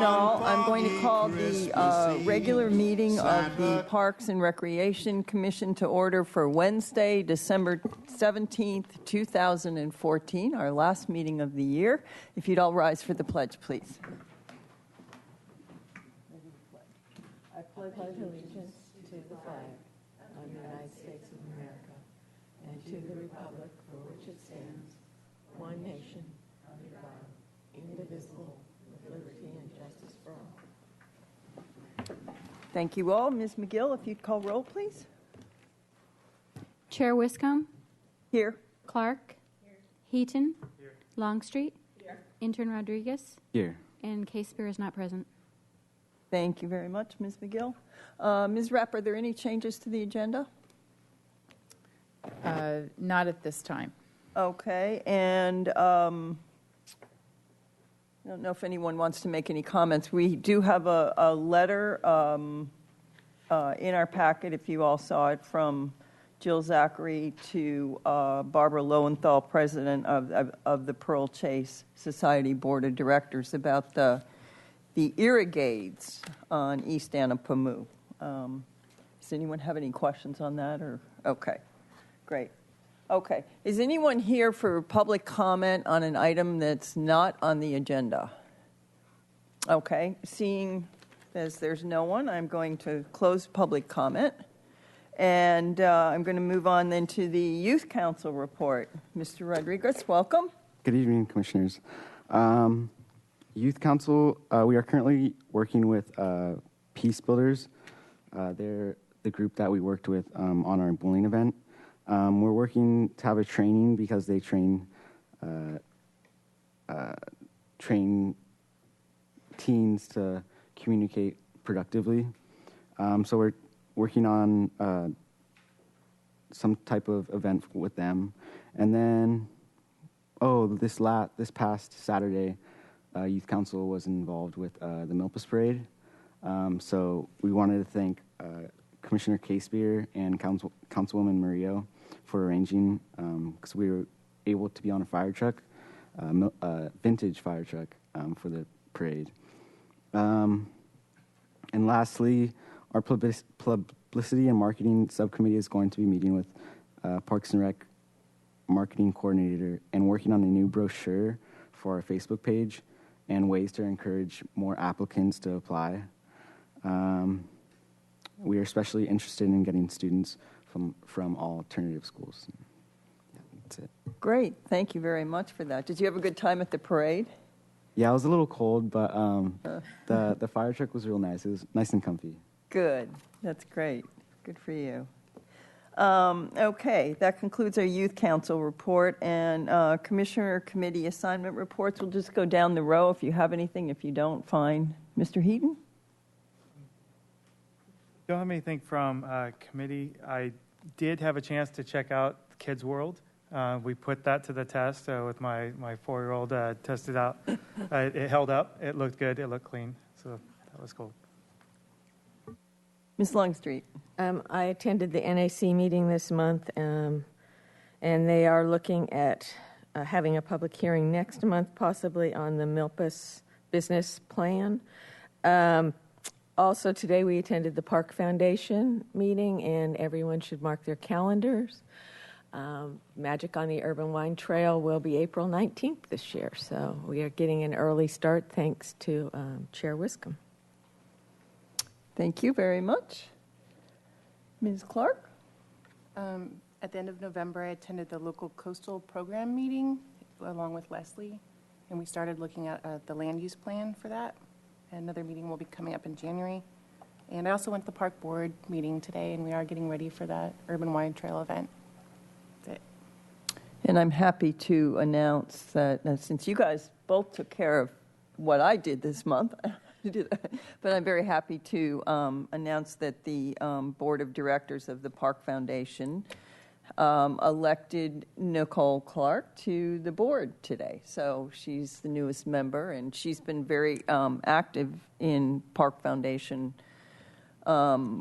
afternoon, all. I'm going to call the regular meeting of the Parks and Recreation Commission to order for Wednesday, December 17th, 2014, our last meeting of the year. If you'd all rise for the pledge, please. I pledge allegiance to the flag of the United States of America and to the republic for which it stands, one nation, under God, indivisible, with liberty and justice for all. Thank you all. Ms. McGill, if you'd call roll, please. Chair Wiscombe. Here. Clark. Here. Heaton. Here. Longstreet. Here. Intern Rodriguez. Here. And Case Spear is not present. Thank you very much, Ms. McGill. Ms. Rapp, are there any changes to the agenda? Not at this time. Okay, and I don't know if anyone wants to make any comments. We do have a letter in our packet, if you all saw it, from Jill Zachary to Barbara Lowenthal, president of the Pearl Chase Society Board of Directors, about the irrigades on East Anapamu. Does anyone have any questions on that? Or okay, great. Okay, is anyone here for public comment on an item that's not on the agenda? Okay, seeing as there's no one, I'm going to close public comment. And I'm going to move on then to the Youth Council report. Mr. Rodriguez, welcome. Good evening, Commissioners. Youth Council, we are currently working with Peace Builders. They're the group that we worked with on our bowling event. We're working to have a training because they train teens to communicate productively. So we're working on some type of event with them. And then, this past Saturday, Youth Council was involved with the Milpas Parade. So we wanted to thank Commissioner Case Spear and Councilwoman Murillo for arranging, because we were able to be on a fire truck, vintage fire truck, for the parade. And lastly, our publicity and marketing subcommittee is going to be meeting with Parks and Rec marketing coordinator and working on a new brochure for our Facebook page and ways to encourage more applicants to apply. We are especially interested in getting students from all alternative schools. Yeah, that's it. Great. Thank you very much for that. Did you have a good time at the parade? Yeah, it was a little cold, but the fire truck was real nice. It was nice and comfy. Good. That's great. Good for you. Okay, that concludes our Youth Council report. And Commissioner Committee assignment reports, we'll just go down the row if you have anything. If you don't, fine. Mr. Heaton? Don't have anything from committee. I did have a chance to check out Kids World. We put that to the test with my 4-year-old. Tested out. It held up. It looked good. It looked clean. So that was cool. Ms. Longstreet. I attended the NAC meeting this month, and they are looking at having a public hearing next month, possibly on the Milpas business plan. Also, today we attended the Park Foundation meeting, and everyone should mark their calendars. Magic on the Urban Wine Trail will be April 19th this year, so we are getting an early start thanks to Chair Wiscombe. Thank you very much. Ms. Clark? At the end of November, I attended the local coastal program meeting along with Leslie, and we started looking at the land use plan for that. Another meeting will be coming up in January. And I also went to the park board meeting today, and we are getting ready for that Urban Wine Trail event. That's it. And I'm happy to announce that since you guys both took care of what I did this month, but I'm very happy to announce that the Board of Directors of the Park Foundation elected Nicole Clark to the board today. So she's the newest member, and she's been very active in Park Foundation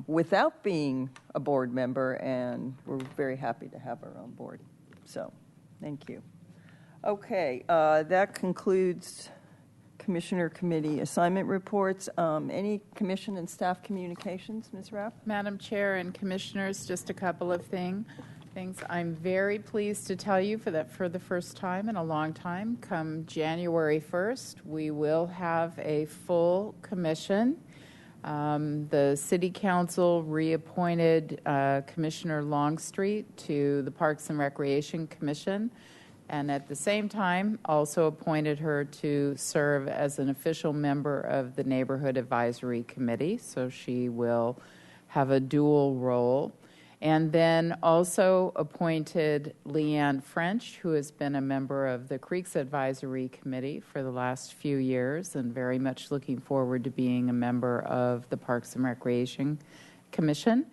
without being a board member, and we're very happy to have her on board. So thank you. Okay, that concludes Commissioner Committee assignment reports. Any commission and staff communications, Ms. Rapp? Madam Chair and Commissioners, just a couple of things. I'm very pleased to tell you for the first time in a long time, come January 1st, we will have a full commission. The City Council reappointed Commissioner Longstreet to the Parks and Recreation Commission, and at the same time also appointed her to serve as an official member of the Neighborhood Advisory Committee, so she will have a dual role. And then also appointed Leanne French, who has been a member of the Creeks Advisory Committee for the last few years and very much looking forward to being a member of the Parks and Recreation Commission.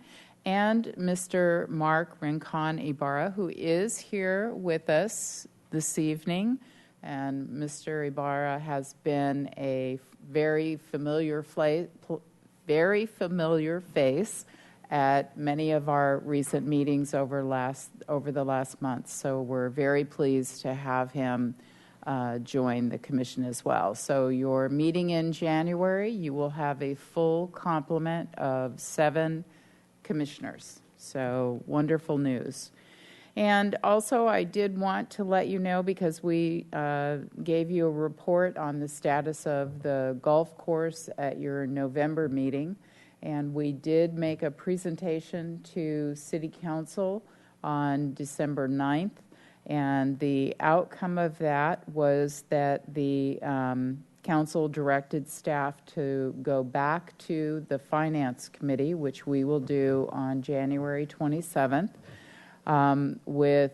And Mr. Mark Rincon Ibarra, who is here with us this evening. And Mr. Ibarra has been a very familiar face at many of our recent meetings over the last month. So we're very pleased to have him join the commission as well. So your meeting in January, you will have a full complement of 7 commissioners. So wonderful news. And also I did want to let you know, because we gave you a report on the status of the golf course at your November meeting, and we did make a presentation to City Council on December 9th. And the outcome of that was that the Council directed staff to go back to the Finance Committee, which we will do on January 27th, with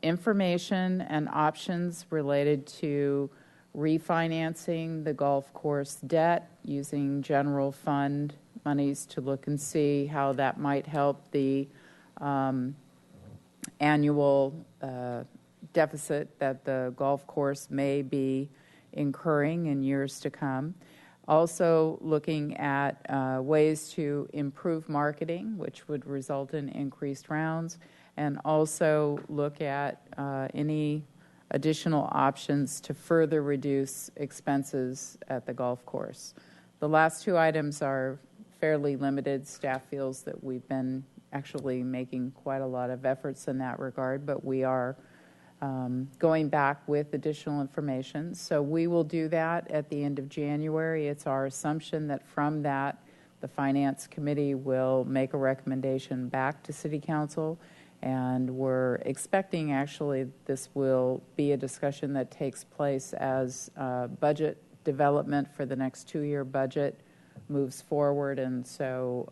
information and options related to refinancing the golf course debt using general fund monies to look and see how that might help the annual deficit that the golf course may be incurring in years to come. Also looking at ways to improve marketing, which would result in increased rounds, and also look at any additional options to further reduce expenses at the golf course. The last 2 items are fairly limited. Staff feels that we've been actually making quite a lot of efforts in that regard, but we are going back with additional information. So we will do that at the end of January. It's our assumption that from that, the Finance Committee will make a recommendation back to City Council. And we're expecting, actually, this will be a discussion that takes place as budget development for the next 2-year budget moves forward. And so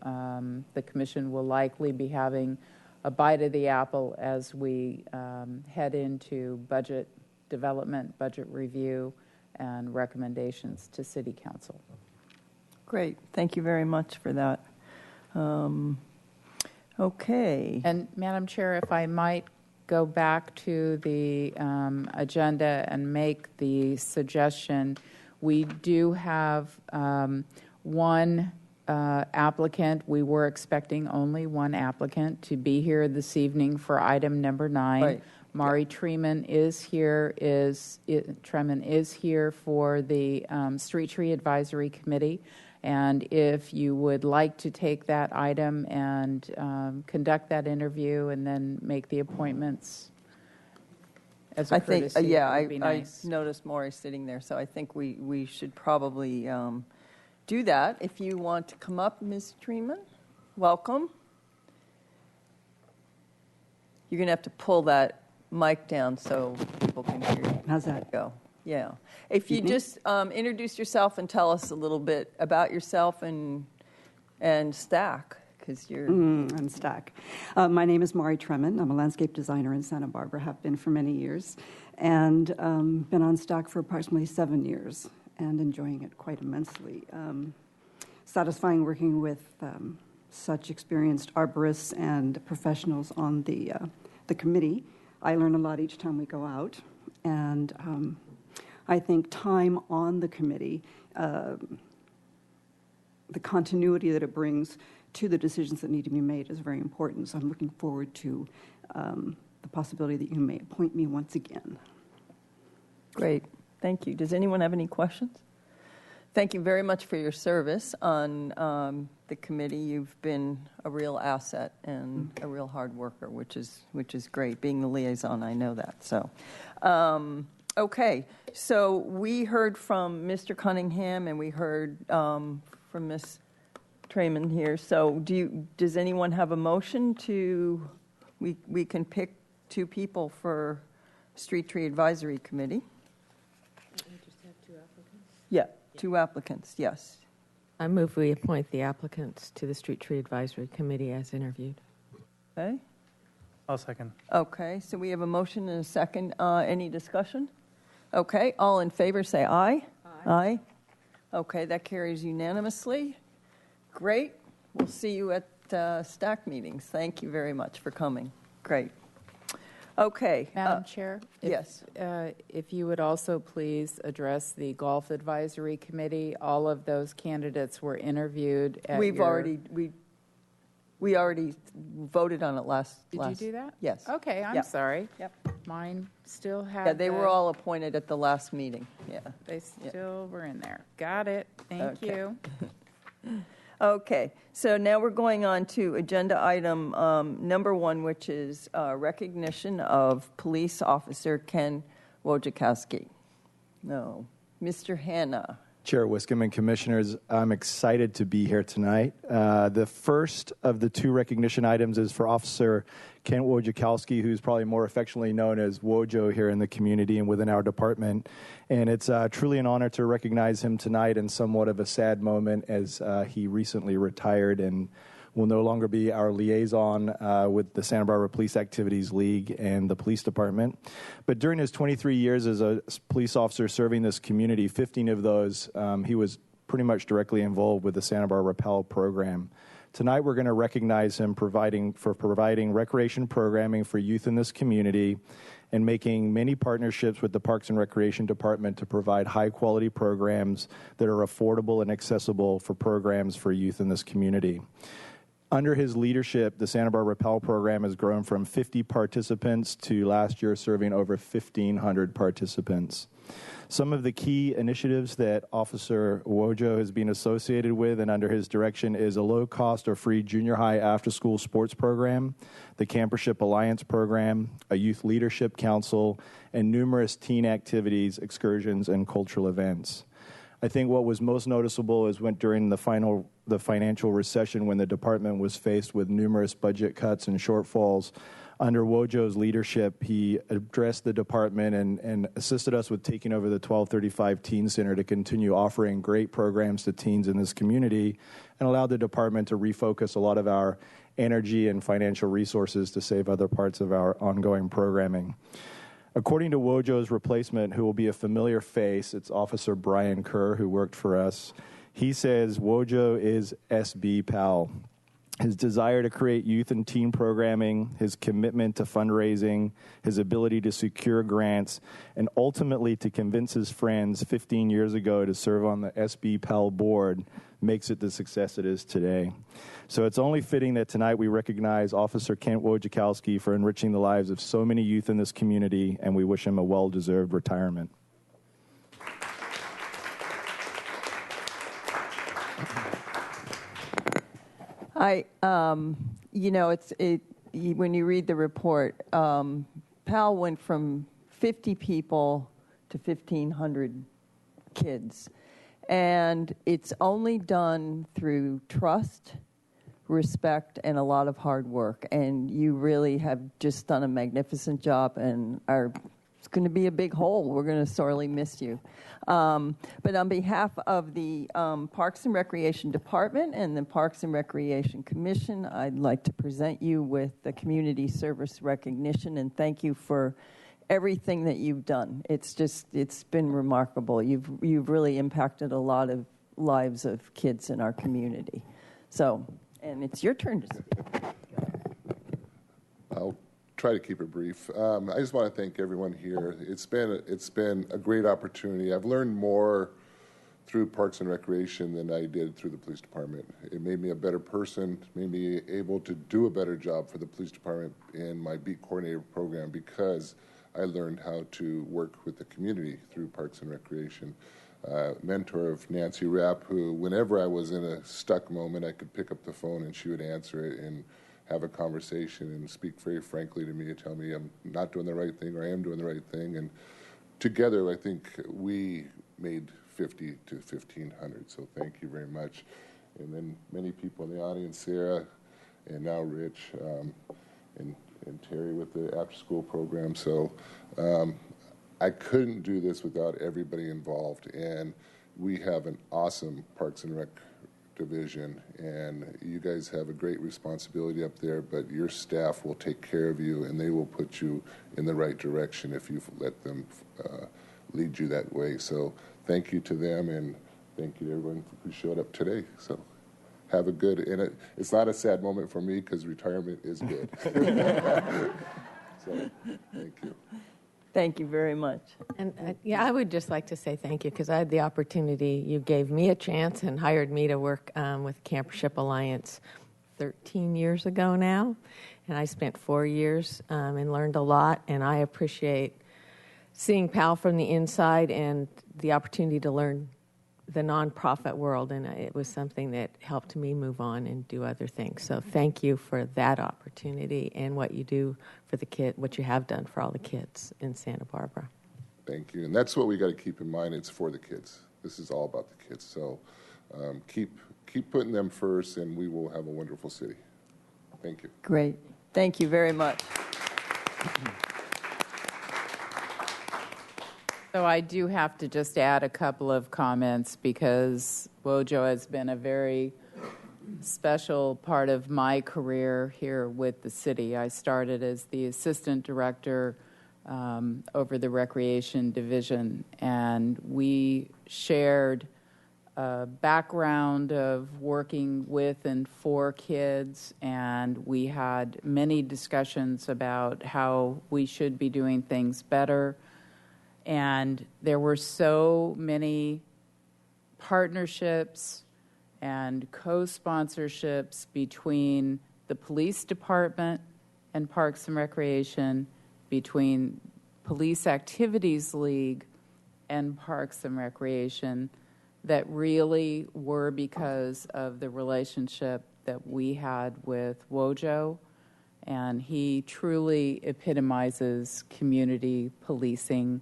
the Commission will likely be having a bite of the apple as we head into budget development, budget review, and recommendations to City Council. Great. Thank you very much for that. Okay. And Madam Chair, if I might go back to the agenda and make the suggestion, we do have one applicant. We were expecting only one applicant to be here this evening for item number 9. Right. Mari Treman is here. Treman is here for the Street Tree Advisory Committee. And if you would like to take that item and conduct that interview and then make the appointments as a courtesy, it would be nice. I noticed Maury sitting there, so I think we should probably do that. If you want to come up, Ms. Treman, welcome. You're going to have to pull that mic down so people can hear you. How's that? Go. Yeah. If you just introduce yourself and tell us a little bit about yourself and Stack, because you're... I'm Stack. My name is Mari Treman. I'm a landscape designer in Santa Barbara, have been for many years, and been on Stack for approximately 7 years and enjoying it quite immensely. Satisfying working with such experienced arborists and professionals on the committee. I learn a lot each time we go out, and I think time on the committee, the continuity that it brings to the decisions that need to be made is very important. So I'm looking forward to the possibility that you may appoint me once again. Great. Thank you. Does anyone have any questions? Thank you very much for your service on the committee. You've been a real asset and a real hard worker, which is great. Being the liaison, I know that. So, okay. So we heard from Mr. Cunningham and we heard from Ms. Trayman here. So does anyone have a motion to? We can pick 2 people for Street Tree Advisory Committee. We just have 2 applicants. Yeah, 2 applicants. Yes. I move we appoint the applicants to the Street Tree Advisory Committee as interviewed. Okay. I'll second. Okay, so we have a motion and a second. Any discussion? Okay, all in favor say aye. Aye. Okay, that carries unanimously. Great. We'll see you at STAC meetings. Thank you very much for coming. Great. Okay. Madam Chair? Yes. If you would also please address the Golf Advisory Committee. All of those candidates were interviewed at We already voted on it last. Did you do that? Yes. Okay, I'm Yeah. sorry. Yep. Mine still had. Yeah, they were all appointed at the last meeting. Yeah. They still were in there. Got it. Thank Okay. you. Okay, so now we're going on to agenda item number 1, which is recognition of police officer Ken Wojciechowski. No, Mr. Hanna. Chair Wiscombe and Commissioners, I'm excited to be here tonight. The first of the 2 recognition items is for Officer Kent Wojciechowski, who's probably more affectionately known as Wojo here in the community and within our department. And it's truly an honor to recognize him tonight in somewhat of a sad moment as he recently retired and will no longer be our liaison with the Santa Barbara Police Activities League and the police department. But during his 23 years as a police officer serving this community, 15 of those, he was pretty much directly involved with the Santa Barbara Pell program. Tonight, we're going to recognize him for providing recreation programming for youth in this community and making many partnerships with the Parks and Recreation Department to provide high-quality programs that are affordable and accessible for programs for youth in this community. Under his leadership, the Santa Barbara Pell program has grown from 50 participants to last year serving over 1,500 participants. Some of the key initiatives that Officer Wojo has been associated with and under his direction is a low-cost or free junior high after-school sports program, the Campership Alliance program, a youth leadership council, and numerous teen activities, excursions, and cultural events. I think what was most noticeable is during the financial recession when the department was faced with numerous budget cuts and shortfalls. Under Wojo's leadership, he addressed the department and assisted us with taking over the 1235 Teen Center to continue offering great programs to teens in this community and allowed the department to refocus a lot of our energy and financial resources to save other parts of our ongoing programming. According to Wojo's replacement, who will be a familiar face, it's Officer Brian Kerr, who worked for us. He says Wojo is SB Pal. His desire to create youth and teen programming, his commitment to fundraising, his ability to secure grants, and ultimately to convince his friends 15 years ago to serve on the SB Pal board makes it the success it is today. So it's only fitting that tonight we recognize Officer Kent Wojciechowski for enriching the lives of so many youth in this community, and we wish him a well-deserved retirement. When you read the report, PAL went from 50 people to 1,500 kids. And it's only done through trust, respect, and a lot of hard work. And you really have just done a magnificent job and it's going to be a big hole. We're going to sorely miss you. But on behalf of the Parks and Recreation Department and the Parks and Recreation Commission, I'd like to present you with the Community Service Recognition and thank you for everything that you've done. It's been remarkable. You've really impacted a lot of lives of kids in our community. So, and it's your turn to speak. I'll try to keep it brief. I just want to thank everyone here. It's been a great opportunity. I've learned more through Parks and Recreation than I did through the police department. It made me a better person, made me able to do a better job for the police department in my beat coordinator program because I learned how to work with the community through Parks and Recreation. Mentor of Nancy Rapp, who, whenever I was in a stuck moment, I could pick up the phone and she would answer it and have a conversation and speak very frankly to me and tell me I'm not doing the right thing or I am doing the right thing. And together, I think we made 50 to 1,500. So thank you very much. And then many people in the audience, Sarah, and now Rich, and Terry with the after-school program. So I couldn't do this without everybody involved, and we have an awesome Parks and Rec division, and you guys have a great responsibility up there, but your staff will take care of you, and they will put you in the right direction if you let them lead you that way. So thank you to them, and thank you to everyone who showed up today. So have a good, and it's not a sad moment for me because retirement is good. So thank you. Thank you very much. And I would just like to say thank you because I had the opportunity. You gave me a chance and hired me to work with Campership Alliance 13 years ago now. And I spent 4 years and learned a lot. And I appreciate seeing PAL from the inside and the opportunity to learn the nonprofit world. And it was something that helped me move on and do other things. So thank you for that opportunity and what you do for the kid, what you have done for all the kids in Santa Barbara. Thank you. And that's what we got to keep in mind. It's for the kids. This is all about the kids. So keep putting them first, and we will have a wonderful city. Thank you. Great. Thank you very much. So I do have to just add a couple of comments because WOJO has been a very special part of my career here with the city. I started as the assistant director over the recreation division, and we shared a background of working with and for kids, and we had many discussions about how we should be doing things better. And there were so many partnerships and co-sponsorships between the police department and Parks and Recreation, between Police Activities League and Parks and Recreation, that really were because of the relationship that we had with WOJO. And he truly epitomizes community policing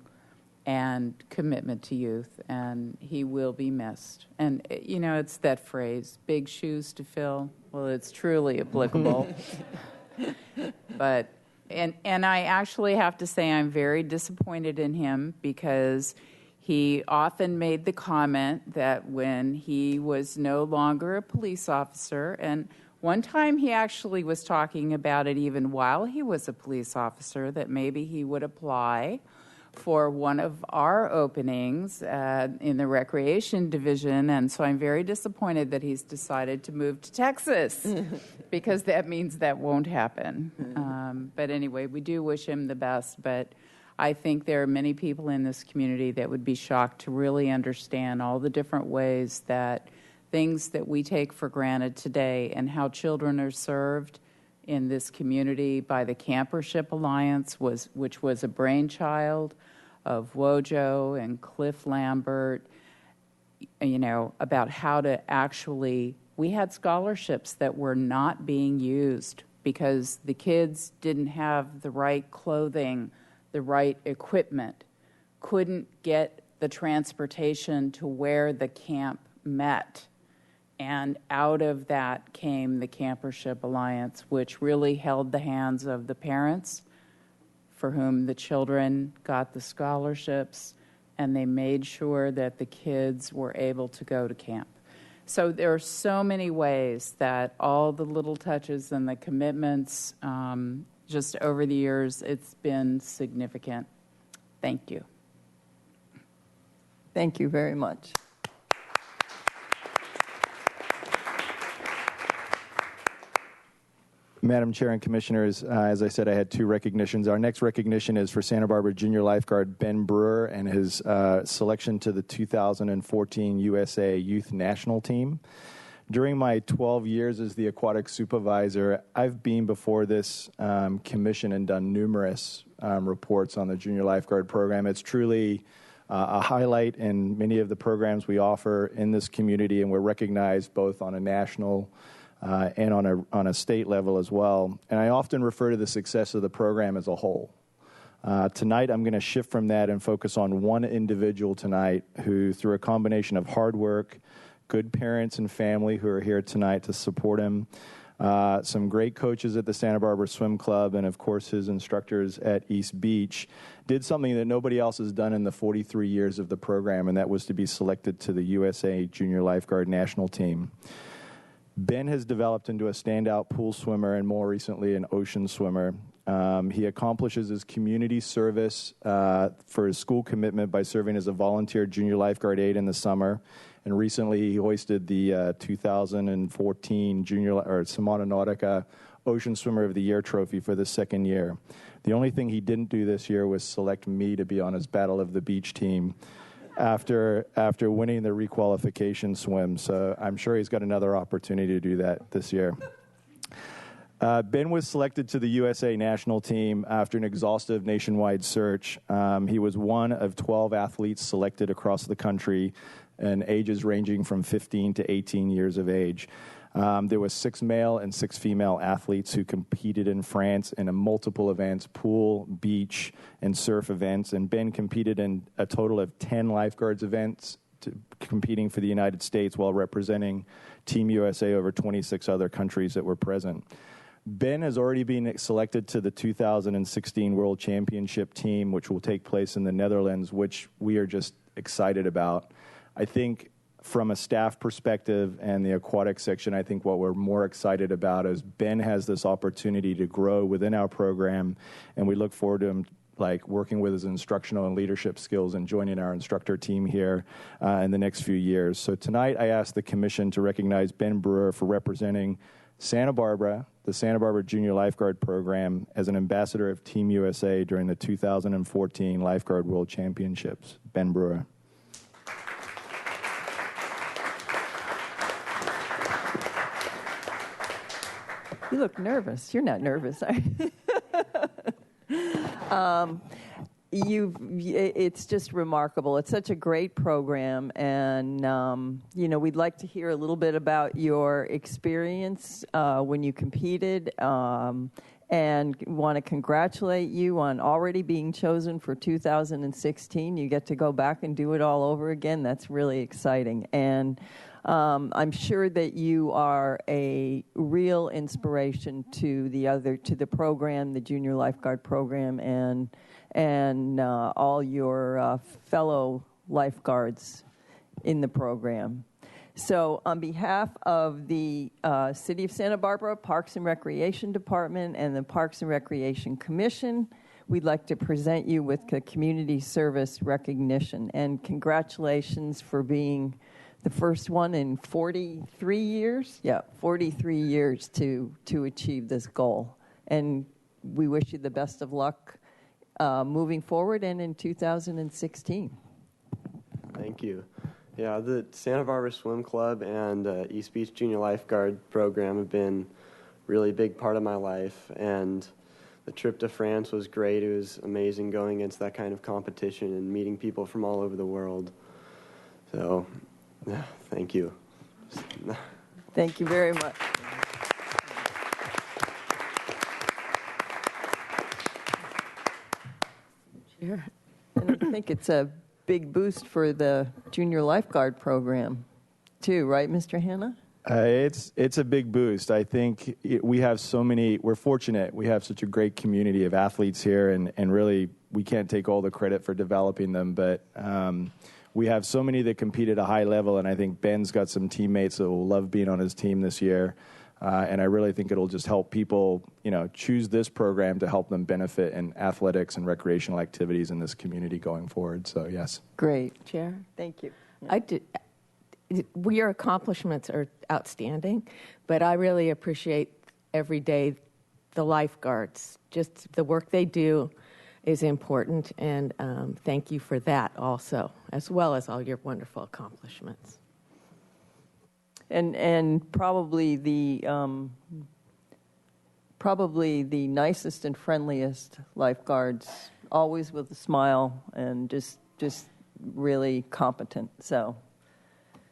and commitment to youth, and he will be missed. And, you know, it's that phrase, big shoes to fill. Well, it's truly applicable. But, and I actually have to say I'm very disappointed in him because he often made the comment that when he was no longer a police officer, and one time he actually was talking about it even while he was a police officer, that maybe he would apply for one of our openings in the recreation division, and so I'm very disappointed that he's decided to move to Texas because that means that won't happen. But anyway, we do wish him the best, but I think there are many people in this community that would be shocked to really understand all the different ways that things that we take for granted today and how children are served in this community by the Campership Alliance, which was a brainchild of WOJO and Cliff Lambert, you know, about how to actually, we had scholarships that were not being used because the kids didn't have the right clothing, the right equipment, couldn't get the transportation to where the camp met. And out of that came the Campership Alliance, which really held the hands of the parents for whom the children got the scholarships, and they made sure that the kids were able to go to camp. So there are so many ways that all the little touches and the commitments, just over the years, it's been significant. Thank you. Thank you very much. Madam Chair and Commissioners, as I said, I had two recognitions. Our next recognition is for Santa Barbara junior lifeguard Ben Brewer and his selection to the 2014 USA Youth National Team. During my 12 years as the aquatic supervisor, I've been before this commission and done numerous reports on the junior lifeguard program. It's truly a highlight in many of the programs we offer in this community, and we're recognized both on a national and on a state level as well. And I often refer to the success of the program as a whole. Tonight, I'm going to shift from that and focus on one individual tonight who, through a combination of hard work, good parents and family who are here tonight to support him, some great coaches at the Santa Barbara Swim Club, and of course his instructors at East Beach, did something that nobody else has done in the 43 years of the program, and that was to be selected to the USA Junior Lifeguard National Team. Ben has developed into a standout pool swimmer and more recently an ocean swimmer. He accomplishes his community service for his school commitment by serving as a volunteer junior lifeguard aide in the summer. And recently he hoisted the 2014 Semana Nautica Ocean Swimmer of the Year trophy for the second year. The only thing he didn't do this year was select me to be on his Battle of the Beach team after winning the requalification swim. So I'm sure he's got another opportunity to do that this year. Ben was selected to the USA national team after an exhaustive nationwide search. He was one of 12 athletes selected across the country, and ages ranging from 15 to 18 years of age. There were 6 male and 6 female athletes who competed in France in multiple events, pool, beach, and surf events. And Ben competed in a total of 10 lifeguards events, competing for the United States while representing Team USA over 26 other countries that were present. Ben has already been selected to the 2016 World Championship team, which will take place in the Netherlands, which we are just excited about. I think from a staff perspective and the aquatic section, I think what we're more excited about is Ben has this opportunity to grow within our program, and we look forward to him working with his instructional and leadership skills and joining our instructor team here in the next few years. So tonight I ask the commission to recognize Ben Brewer for representing Santa Barbara, the Santa Barbara Junior Lifeguard Program, as an ambassador of Team USA during the 2014 Lifeguard World Championships. Ben Brewer. You look nervous. You're not nervous, are you? It's just remarkable. It's such a great program, and we'd like to hear a little bit about your experience when you competed, and want to congratulate you on already being chosen for 2016. You get to go back and do it all over again. That's really exciting, and I'm sure that you are a real inspiration to the program, the Junior Lifeguard Program, and all your fellow lifeguards in the program. So on behalf of the City of Santa Barbara Parks and Recreation Department and the Parks and Recreation Commission, we'd like to present you with the Community Service Recognition. And congratulations for being the first one in 43 years? Yeah, 43 years to achieve this goal. And we wish you the best of luck moving forward and in 2016. Thank you. Yeah, the Santa Barbara Swim Club and East Beach Junior Lifeguard Program have been really big part of my life. And the trip to France was great. It was amazing going against that kind of competition and meeting people from all over the world. So, yeah, thank you. Thank you very much. Sure. And I think it's a big boost for the junior lifeguard program, too, right, Mr. Hanna? It's a big boost. I think we're fortunate. We have such a great community of athletes here, and really we can't take all the credit for developing them, but we have so many that compete at a high level, and I think Ben's got some teammates that will love being on his team this year. And I really think it'll just help people, choose this program to help them benefit in athletics and recreational activities in this community going forward. So, yes. Great. Chair? Thank you. Your accomplishments are outstanding, but I really appreciate every day the lifeguards. Just the work they do is important, and thank you for that also, as well as all your wonderful accomplishments. And probably the nicest and friendliest lifeguards, always with a smile and just really competent. So,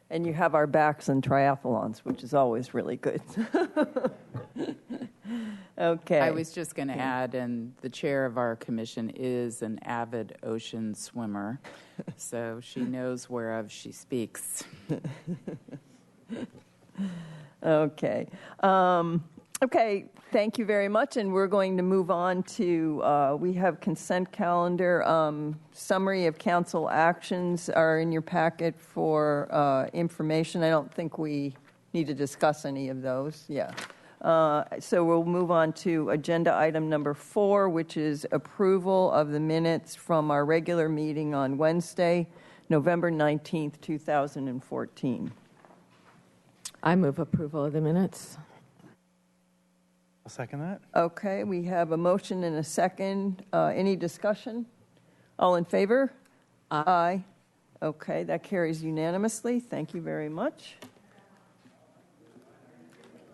and you have our backs in triathlons, which is always really good. Okay. I was just going to add, and the chair of our commission is an avid ocean swimmer, so she knows whereof she speaks. Okay. Okay, thank you very much, and we're going to move on to, we have consent calendar. Summary of council actions are in your packet for information. I don't think we need to discuss any of those. Yeah. So we'll move on to agenda item number 4, which is approval of the minutes from our regular meeting on Wednesday, November 19th, 2014. I move approval of the minutes. I'll second that. Okay, we have a motion and a second. Any discussion? All in favor? Aye. Okay, that carries unanimously. Thank you very much.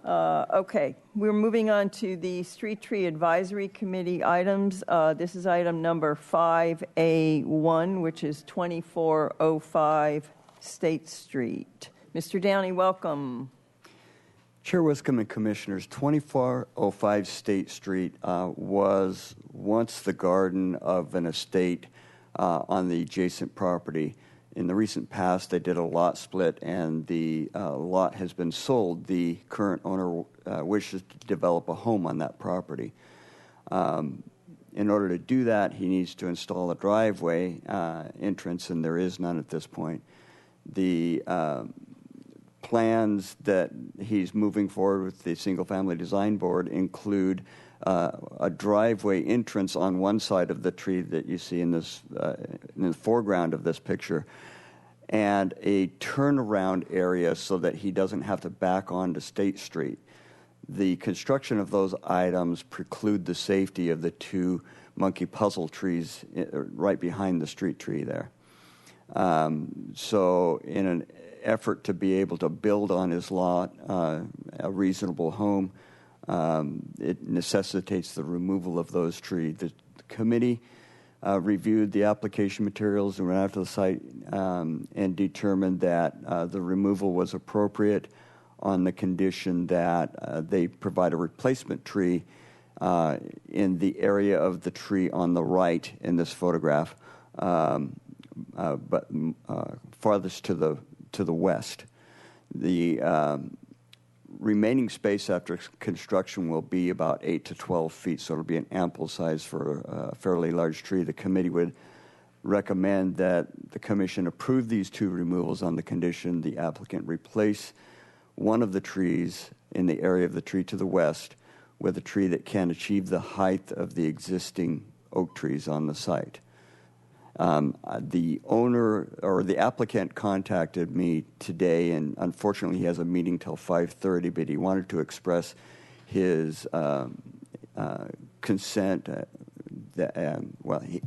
Okay, we're moving on to the Street Tree Advisory Committee items. This is item number 5A1, which is 2405 State Street. Mr. Downey, welcome. Chair Wiscombe and Commissioners, 2405 State Street was once the garden of an estate on the adjacent property. In the recent past, they did a lot split, and the lot has been sold. The current owner wishes to develop a home on that property. In order to do that, he needs to install a driveway entrance, and there is none at this point. The plans that he's moving forward with the Single Family Design Board include a driveway entrance on one side of the tree that you see in this in the foreground of this picture, and a turnaround area so that he doesn't have to back onto State Street. The construction of those items preclude the safety of the two monkey puzzle trees right behind the street tree there. So in an effort to be able to build on his lot a reasonable home, it necessitates the removal of those trees. The committee reviewed the application materials and went out to the site and determined that the removal was appropriate on the condition that they provide a replacement tree in the area of the tree on the right in this photograph, but farthest to the west. The remaining space after construction will be about 8 to 12 feet, so it'll be an ample size for a fairly large tree. The committee would recommend that the commission approve these two removals on the condition the applicant replace one of the trees in the area of the tree to the west with a tree that can achieve the height of the existing oak trees on the site. The owner or the applicant contacted me today, and unfortunately he has a meeting till 5:30, but he wanted to express his consent.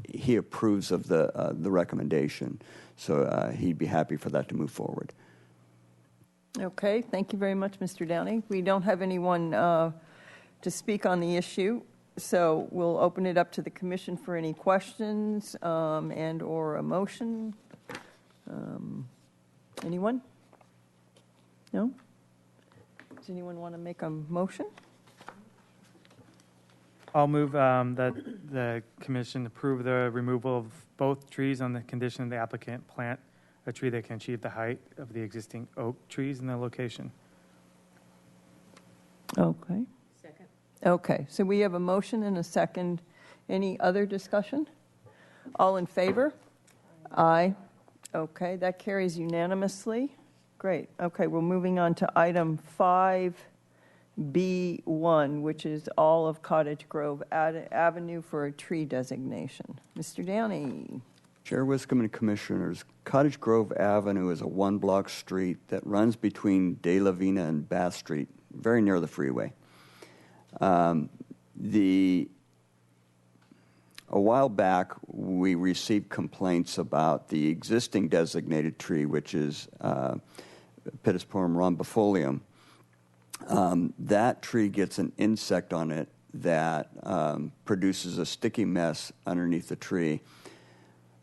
He approves of the recommendation, so he'd be happy for that to move forward. Okay, thank you very much, Mr. Downey. We don't have anyone to speak on the issue, so we'll open it up to the commission for any questions and or a motion. Anyone? No? Does anyone want to make a motion? I'll move that the commission approve the removal of both trees on the condition the applicant plant a tree that can achieve the height of the existing oak trees in the location. Okay. Second. Okay, so we have a motion and a second. Any other discussion? All in favor? Aye. Okay, that carries unanimously. Great. Okay, we're moving on to item 5B1, which is all of Cottage Grove Avenue for a tree designation. Mr. Downey. Chair Wiscombe and Commissioners, Cottage Grove Avenue is a one-block street that runs between De La Vina and Bath Street, very near the freeway. A while back, we received complaints about the existing designated tree, which is Pittosporum rhombifolium. That tree gets an insect on it that produces a sticky mess underneath the tree.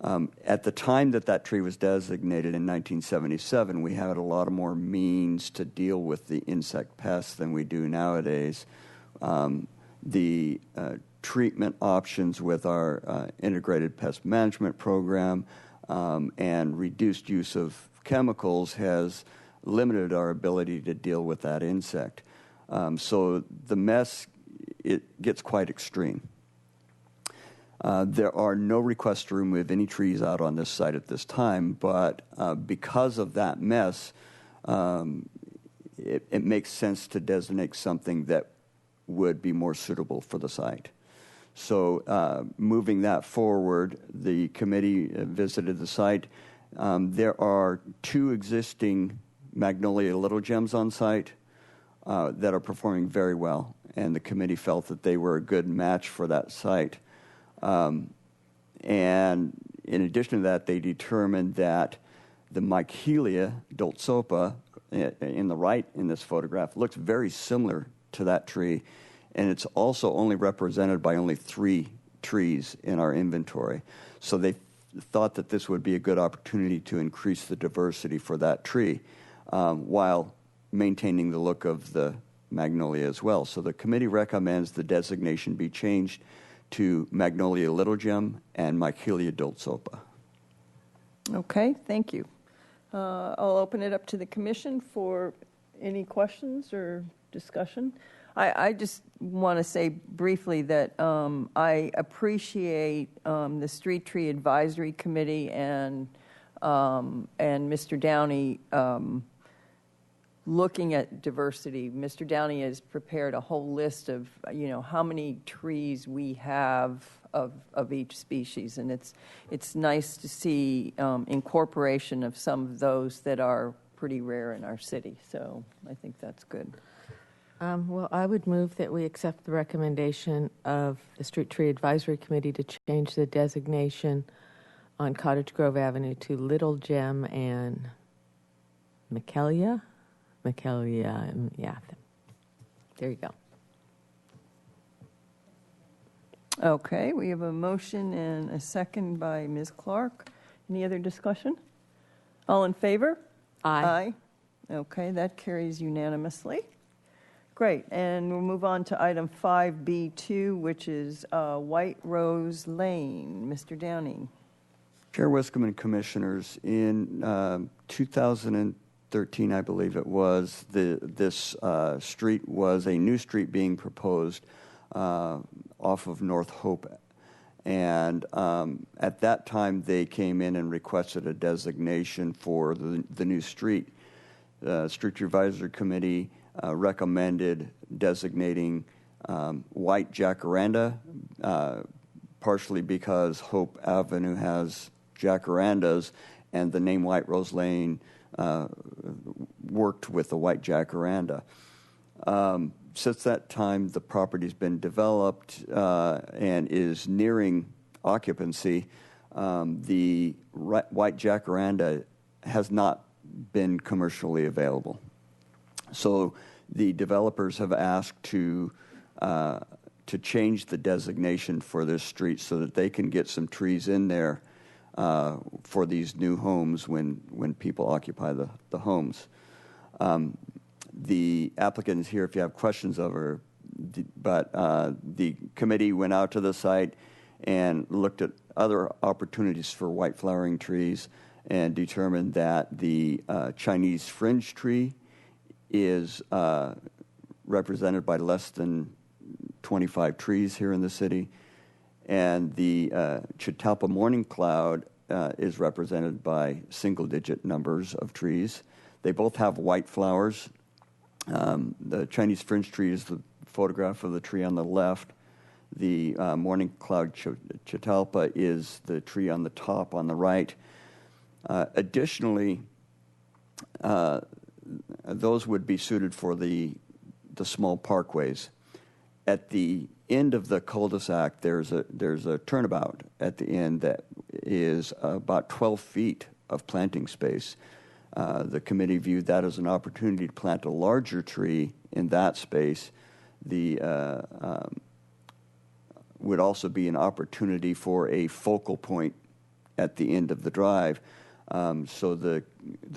At the time that tree was designated in 1977, we had a lot of more means to deal with the insect pests than we do nowadays. The treatment options with our integrated pest management program and reduced use of chemicals has limited our ability to deal with that insect. So the mess, it gets quite extreme. There are no requests to remove any trees out on this site at this time, but because of that mess, it makes sense to designate something that would be more suitable for the site. So moving that forward, the committee visited the site. There are 2 existing Magnolia Little Gems on site that are performing very well, and the committee felt that they were a good match for that site. And in addition to that, they determined that the Michelia doltsopa in the right in this photograph looks very similar to that tree, and it's also only represented by only 3 trees in our inventory. So they thought that this would be a good opportunity to increase the diversity for that tree while maintaining the look of the magnolia as well. So the committee recommends the designation be changed to Magnolia Little Gem and Michelia doltsopa. Okay, thank you. I'll open it up to the commission for any questions or discussion. I just want to say briefly that I appreciate the Street Tree Advisory Committee and Mr. Downey looking at diversity. Mr. Downey has prepared a whole list of how many trees we have of each species, and it's nice to see incorporation of some of those that are pretty rare in our city. So I think that's good. Well, I would move that we accept the recommendation of the Street Tree Advisory Committee to change the designation on Cottage Grove Avenue to Little Gem and Michelia, yeah. There you go. Okay, we have a motion and a second by Ms. Clark. Any other discussion? All in favor? Aye. Okay, that carries unanimously. Great, and we'll move on to item 5B2, which is White Rose Lane. Mr. Downey. Chair Wiscombe and Commissioners, in 2013, I believe it was, this street was a new street being proposed off of North Hope. And at that time, they came in and requested a designation for the new street. The Street Advisory Committee recommended designating white jacaranda, partially because Hope Avenue has jacarandas, and the name White Rose Lane worked with the white jacaranda. Since that time, the property's been developed and is nearing occupancy. The white jacaranda has not been commercially available. So the developers have asked to change the designation for this street so that they can get some trees in there for these new homes when people occupy the homes. The applicant is here if you have questions of her, but the committee went out to the site and looked at other opportunities for white flowering trees and determined that the Chinese fringe tree is represented by less than 25 trees here in the city, and the Catalpa morning cloud is represented by single-digit numbers of trees. They both have white flowers. The Chinese fringe tree is the photograph of the tree on the left. The morning cloud Catalpa is the tree on the top on the right. Additionally, those would be suited for the small parkways. At the end of the cul-de-sac, there's a turnabout at the end that is about 12 feet of planting space. The committee viewed that as an opportunity to plant a larger tree in that space. The would also be an opportunity for a focal point at the end of the drive. So the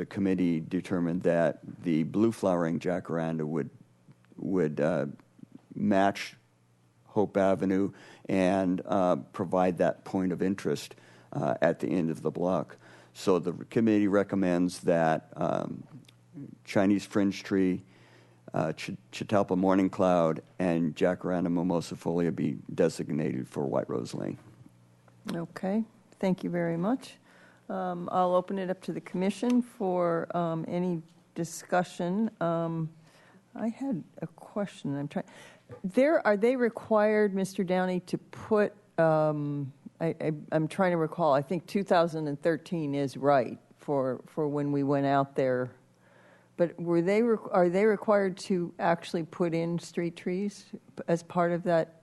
committee determined that the blue flowering jacaranda would match Hope Avenue and provide that point of interest at the end of the block. So the committee recommends that Chinese fringe tree, Catalpa morning cloud, and Jacaranda mimosifolia be designated for White Rose Lane. Okay, thank you very much. I'll open it up to the commission for any discussion. I had a question. Are they required, Mr. Downey, to put? I'm trying to recall. I think 2013 is right for when we went out there. But are they required to actually put in street trees as part of that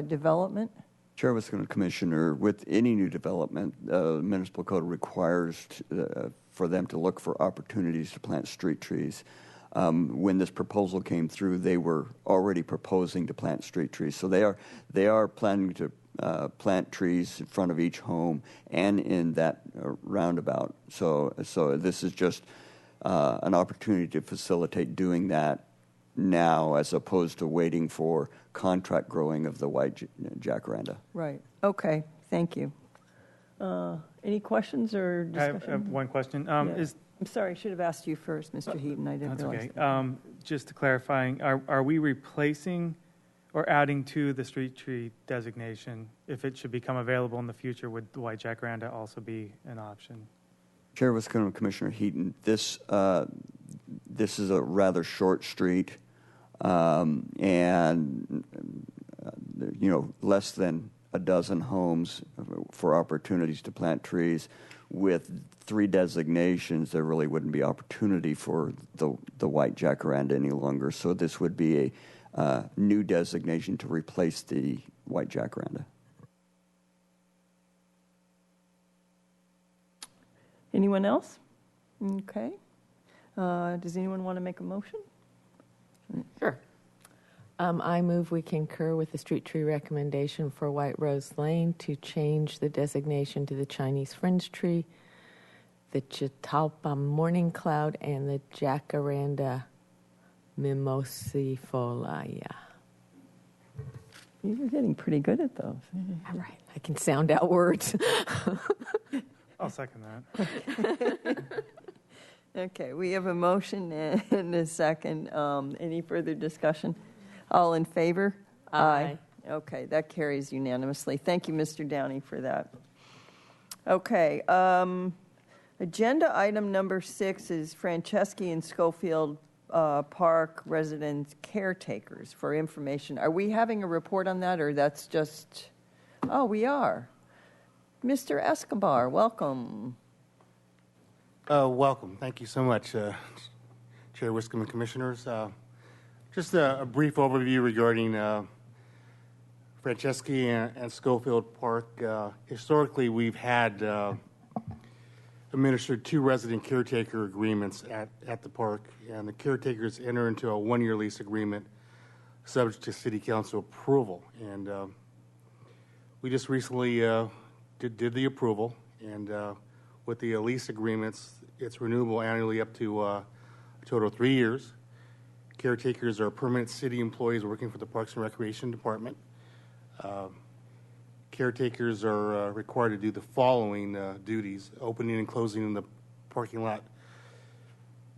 development? Chairman Commissioner, with any new development, municipal code requires for them to look for opportunities to plant street trees. When this proposal came through, they were already proposing to plant street trees. So they are planning to plant trees in front of each home and in that roundabout. So this is just an opportunity to facilitate doing that now, as opposed to waiting for contract growing of the white jacaranda. Right. Okay. Thank you. Any questions or discussion? I have one question. I'm sorry, I should have asked you first, Mr. Heaton. I didn't realize that. Just clarifying, are we replacing or adding to the street tree designation? If it should become available in the future, would the white jacaranda also be an option? Chairman Commissioner Heaton, this is a rather short street, and less than a dozen homes for opportunities to plant trees. With 3 designations, there really wouldn't be opportunity for the white jacaranda any longer. So this would be a new designation to replace the white jacaranda. Anyone else? Okay. Does anyone want to make a motion? Sure. I move we concur with the street tree recommendation for White Rose Lane to change the designation to the Chinese fringe tree, the Catalpa morning cloud, and the Jacaranda mimosifolia. You're getting pretty good at those. All right. I can sound out words. I'll second that. Okay, we have a motion and a second. Any further discussion? All in favor? Aye. Okay, that carries unanimously. Thank you, Mr. Downey, for that. Okay, agenda item number 6 is Franceschi and Schofield Park resident caretakers for information. Are we having a report on that, or that's just... Oh, we are. Mr. Escobar, welcome. Welcome. Thank you so much, Chair Wiscombe and Commissioners. Just a brief overview regarding Franceschi and Schofield Park. Historically, we've had administered 2 resident caretaker agreements at the park, and the caretakers enter into a 1-year lease agreement subject to City Council approval. And we just recently did the approval, and with the lease agreements, it's renewable annually up to a total of 3 years. Caretakers are permanent city employees working for the Parks and Recreation Department. Caretakers are required to do the following duties: opening and closing the parking lot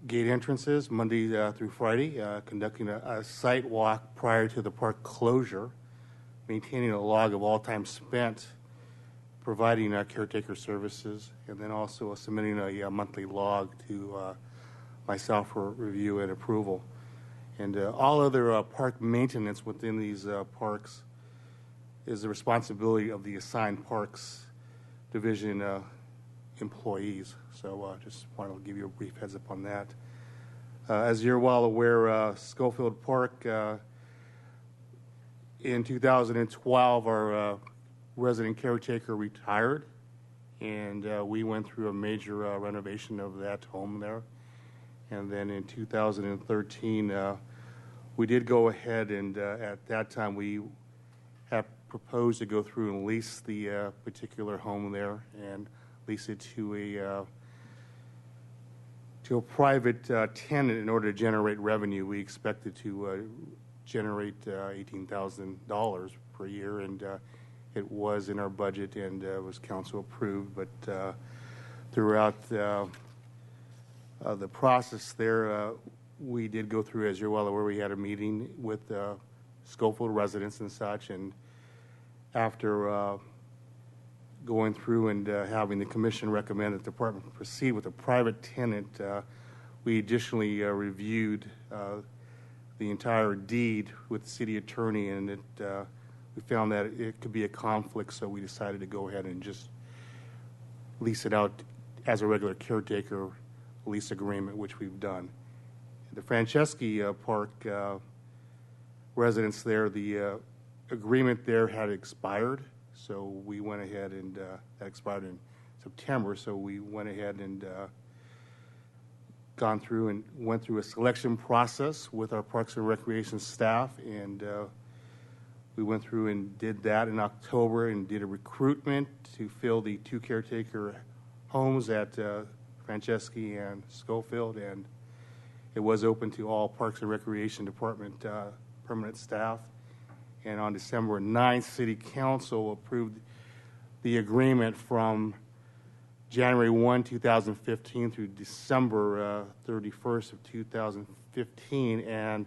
gate entrances Monday through Friday, conducting a site walk prior to the park closure, maintaining a log of all time spent providing caretaker services, and then also submitting a monthly log to myself for review and approval. And all other park maintenance within these parks is the responsibility of the assigned parks division employees. So just wanted to give you a brief heads up on that. As you're well aware, Schofield Park in 2012, our resident caretaker retired, and we went through a major renovation of that home there. And then in 2013, we did go ahead and at that time we have proposed to go through and lease the particular home there and lease it to a private tenant in order to generate revenue. We expected to generate $18,000 per year, and it was in our budget and was council approved. But throughout the process there, we did go through, as you're well aware, we had a meeting with Schofield residents and such, and after going through and having the commission recommend that the department proceed with a private tenant, we additionally reviewed the entire deed with the city attorney, and we found that it could be a conflict, so we decided to go ahead and just lease it out as a regular caretaker lease agreement, which we've done. The Franceschi Park residents there, the agreement there had expired, so we went ahead and that expired in September, so we went ahead and went through a selection process with our Parks and Recreation staff, and we went through and did that in October and did a recruitment to fill the 2 caretaker homes at Franceschi and Schofield, and it was open to all Parks and Recreation Department permanent staff. And on December 9th, City Council approved the agreement from January 1, 2015 through December 31st of 2015. And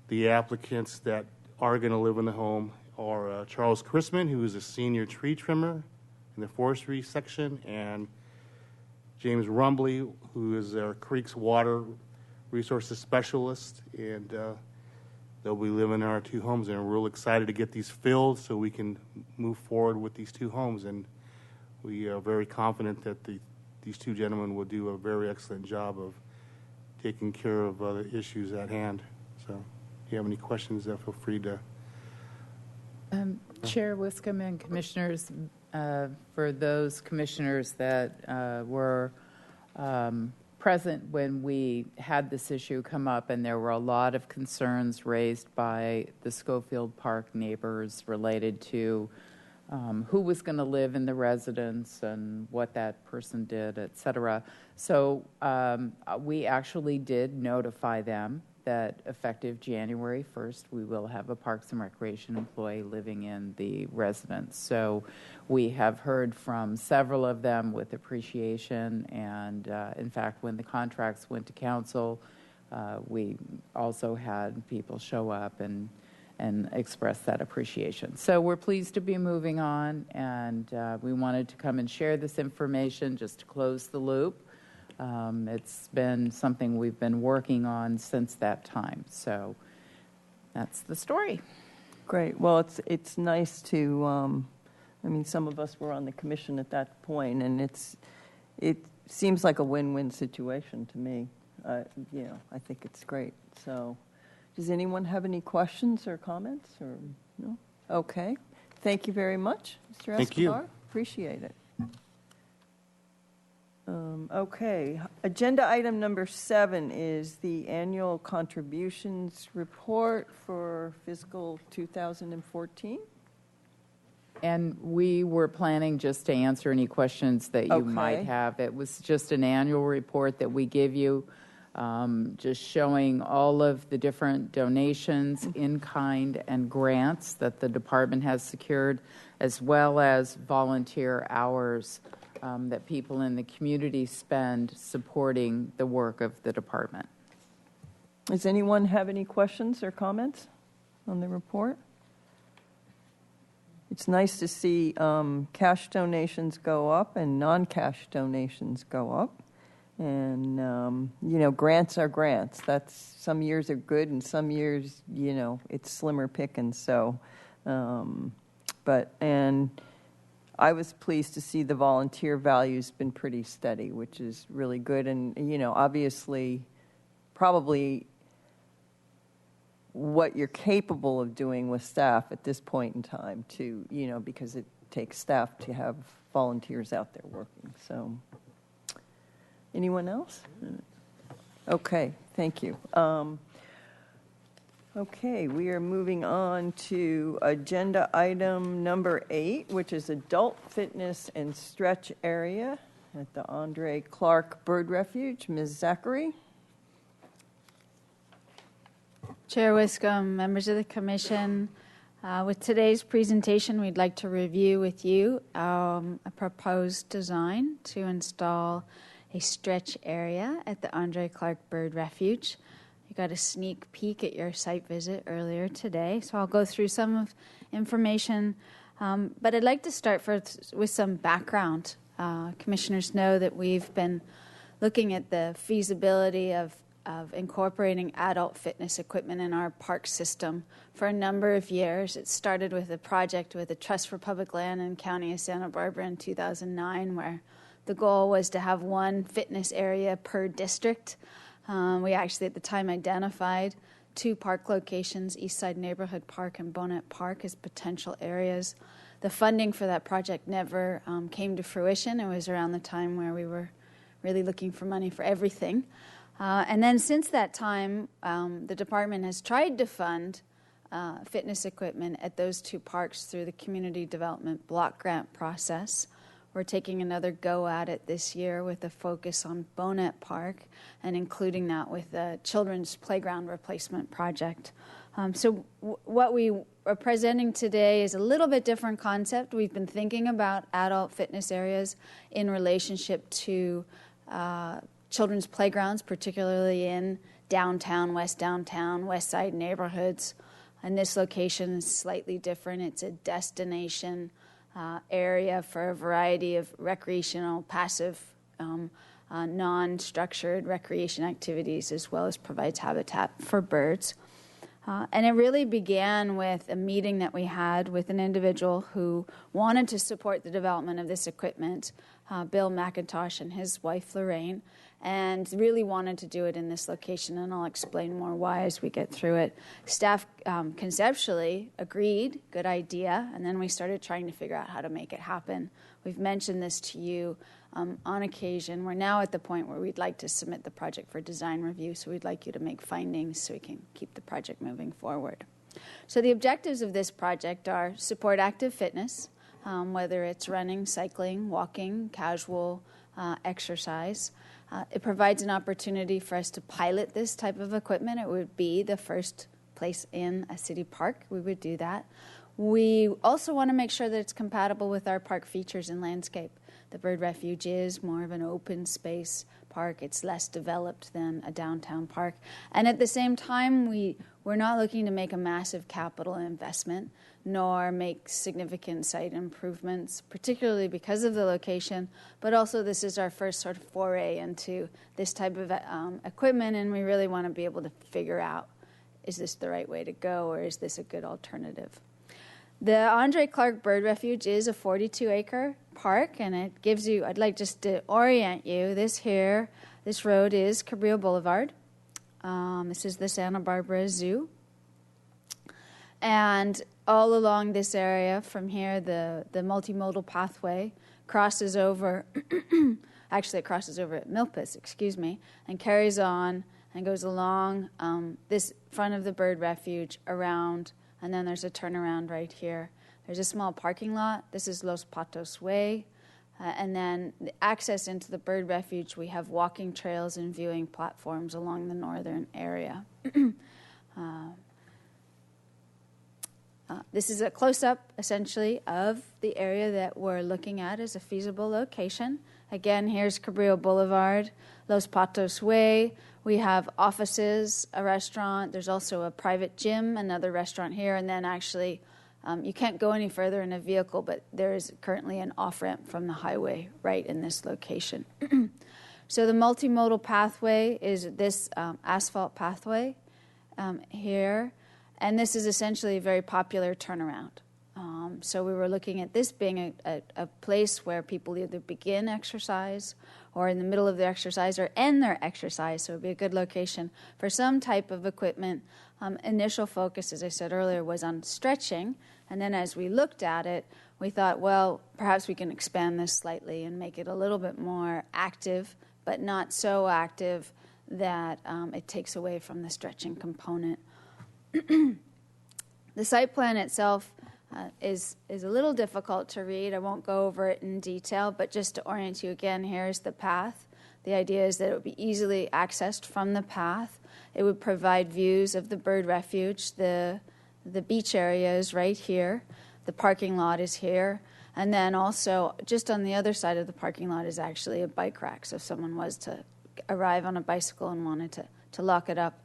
the applicants that are going to live in the home are Charles Chrisman, who is a senior tree trimmer in the forestry section, and James Rumbly, who is our Creeks Water Resources Specialist, and they'll be living in our 2 homes, and we're real excited to get these filled so we can move forward with these 2 homes. And we are very confident that these 2 gentlemen will do a very excellent job of taking care of the issues at hand. So if you have any questions, feel free to. Chair Wiscombe and commissioners, for those commissioners that were present when we had this issue come up, and there were a lot of concerns raised by the Schofield Park neighbors related to who was going to live in the residence and what that person did, et cetera. So we actually did notify them that effective January 1st, we will have a Parks and Recreation employee living in the residence. So we have heard from several of them with appreciation, and in fact, when the contracts went to council, we also had people show up and express that appreciation. So we're pleased to be moving on, and we wanted to come and share this information just to close the loop. It's been something we've been working on since that time. So that's the story. Great. Well, it's nice to, I mean, some of us were on the commission at that point, and it seems like a win-win situation to me. I think it's great. So does anyone have any questions or comments, or no? Okay. Thank you very much, Mr. Escobar. Thank you. Appreciate it. Okay. Agenda item number 7 is the annual contributions report for fiscal 2014. And we were planning just to answer any questions that you might have. It was just an annual report that we give you, just showing all of the different donations, in-kind, and grants that the department has secured, as well as volunteer hours that people in the community spend supporting the work of the department. Does anyone have any questions or comments on the report? It's nice to see cash donations go up and non-cash donations go up. And, grants are grants. Some years are good and some years, it's slimmer pickings. So, and I was pleased to see the volunteer value's been pretty steady, which is really good. And, obviously, probably what you're capable of doing with staff at this point in time, too, because take staff to have volunteers out there working. So, anyone else? Okay, thank you. Okay, we are moving on to agenda item number 8, which is adult fitness and stretch area at the Andre Clark Bird Refuge. Ms. Zachary? Chair Wiscombe, members of the Commission, with today's presentation, we'd like to review with you a proposed design to install a stretch area at the Andre Clark Bird Refuge. You got a sneak peek at your site visit earlier today, so I'll go through some of information, but I'd like to start first with some background. Commissioners know that we've been looking at the feasibility of incorporating adult fitness equipment in our park system for a number of years. It started with a project with the Trust for Public Land in County of Santa Barbara in 2009, where the goal was to have one fitness area per district. We actually at the time identified 2 park locations, Eastside Neighborhood Park and Bonet Park, as potential areas. The funding for that project never came to fruition. It was around the time where we were really looking for money for everything. And then since that time, the department has tried to fund fitness equipment at those 2 parks through the Community Development Block Grant process. We're taking another go at it this year with a focus on Bonet Park and including that with the Children's Playground Replacement Project. What we are presenting today is a little bit different concept. We've been thinking about adult fitness areas in relationship to children's playgrounds, particularly in downtown, west side neighborhoods. And this location is slightly different. It's a destination area for a variety of recreational, passive, non-structured recreation activities, as well as provides habitat for birds. And it really began with a meeting that we had with an individual who wanted to support the development of this equipment, Bill McIntosh and his wife Lorraine, and really wanted to do it in this location, and I'll explain more why as we get through it. Staff conceptually agreed, good idea, and then we started trying to figure out how to make it happen. We've mentioned this to you on occasion. We're now at the point where we'd like to submit the project for design review, so we'd like you to make findings so we can keep the project moving forward. So the objectives of this project are support active fitness, whether it's running, cycling, walking, casual exercise. It provides an opportunity for us to pilot this type of equipment. It would be the first place in a city park we would do that. We also want to make sure that it's compatible with our park features and landscape. The Bird Refuge is more of an open space park. It's less developed than a downtown park. And at the same time, we're not looking to make a massive capital investment, nor make significant site improvements, particularly because of the location, but also this is our first sort of foray into this type of equipment, and we really want to be able to figure out, is this the right way to go, or is this a good alternative? The Andre Clark Bird Refuge is a 42-acre park, and it gives you, I'd like just to orient you, this road is Cabrillo Boulevard. This is the Santa Barbara Zoo. And all along this area from here, the multimodal pathway crosses over, actually it crosses over at Milpas, and carries on and goes along this front of the bird refuge around, and then there's a turnaround right here. There's a small parking lot. This is Los Patos Way. And then the access into the bird refuge, we have walking trails and viewing platforms along the northern area. This is a close-up, essentially, of the area that we're looking at as a feasible location. Again, here's Cabrillo Boulevard, Los Patos Way. We have offices, a restaurant. There's also a private gym, another restaurant here, and then actually you can't go any further in a vehicle, but there is currently an off-ramp from the highway right in this location. So the multimodal pathway is this asphalt pathway here, and this is essentially a very popular turnaround. So we were looking at this being a place where people either begin exercise or in the middle of their exercise or end their exercise. So it would be a good location for some type of equipment. Initial focus, as I said earlier, was on stretching. And then as we looked at it, we thought, well, perhaps we can expand this slightly and make it a little bit more active, but not so active that it takes away from the stretching component. The site plan itself is a little difficult to read. I won't go over it in detail, but just to orient you again, here's the path. The idea is that it would be easily accessed from the path. It would provide views of the bird refuge. The beach area is right here. The parking lot is here. And then also, just on the other side of the parking lot is actually a bike rack. So if someone was to arrive on a bicycle and wanted to lock it up,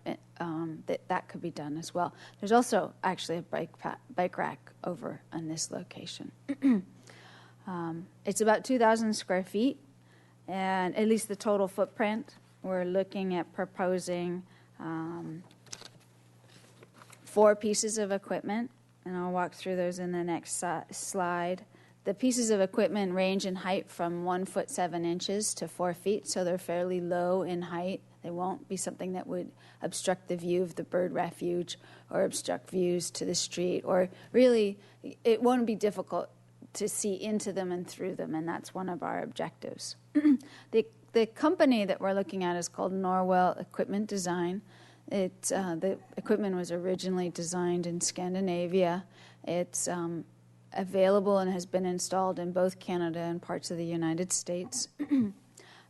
that could be done as well. There's also actually a bike rack over on this location. It's about 2,000 square feet, and at least the total footprint. We're looking at proposing 4 pieces of equipment, and I'll walk through those in the next slide. The pieces of equipment range in height from 1 foot 7 inches to 4 feet, so they're fairly low in height. They won't be something that would obstruct the view of the bird refuge or obstruct views to the street, or really, it won't be difficult to see into them and through them, and that's one of our objectives. The company that we're looking at is called Norwell Equipment Design. The equipment was originally designed in Scandinavia. It's available and has been installed in both Canada and parts of the United States.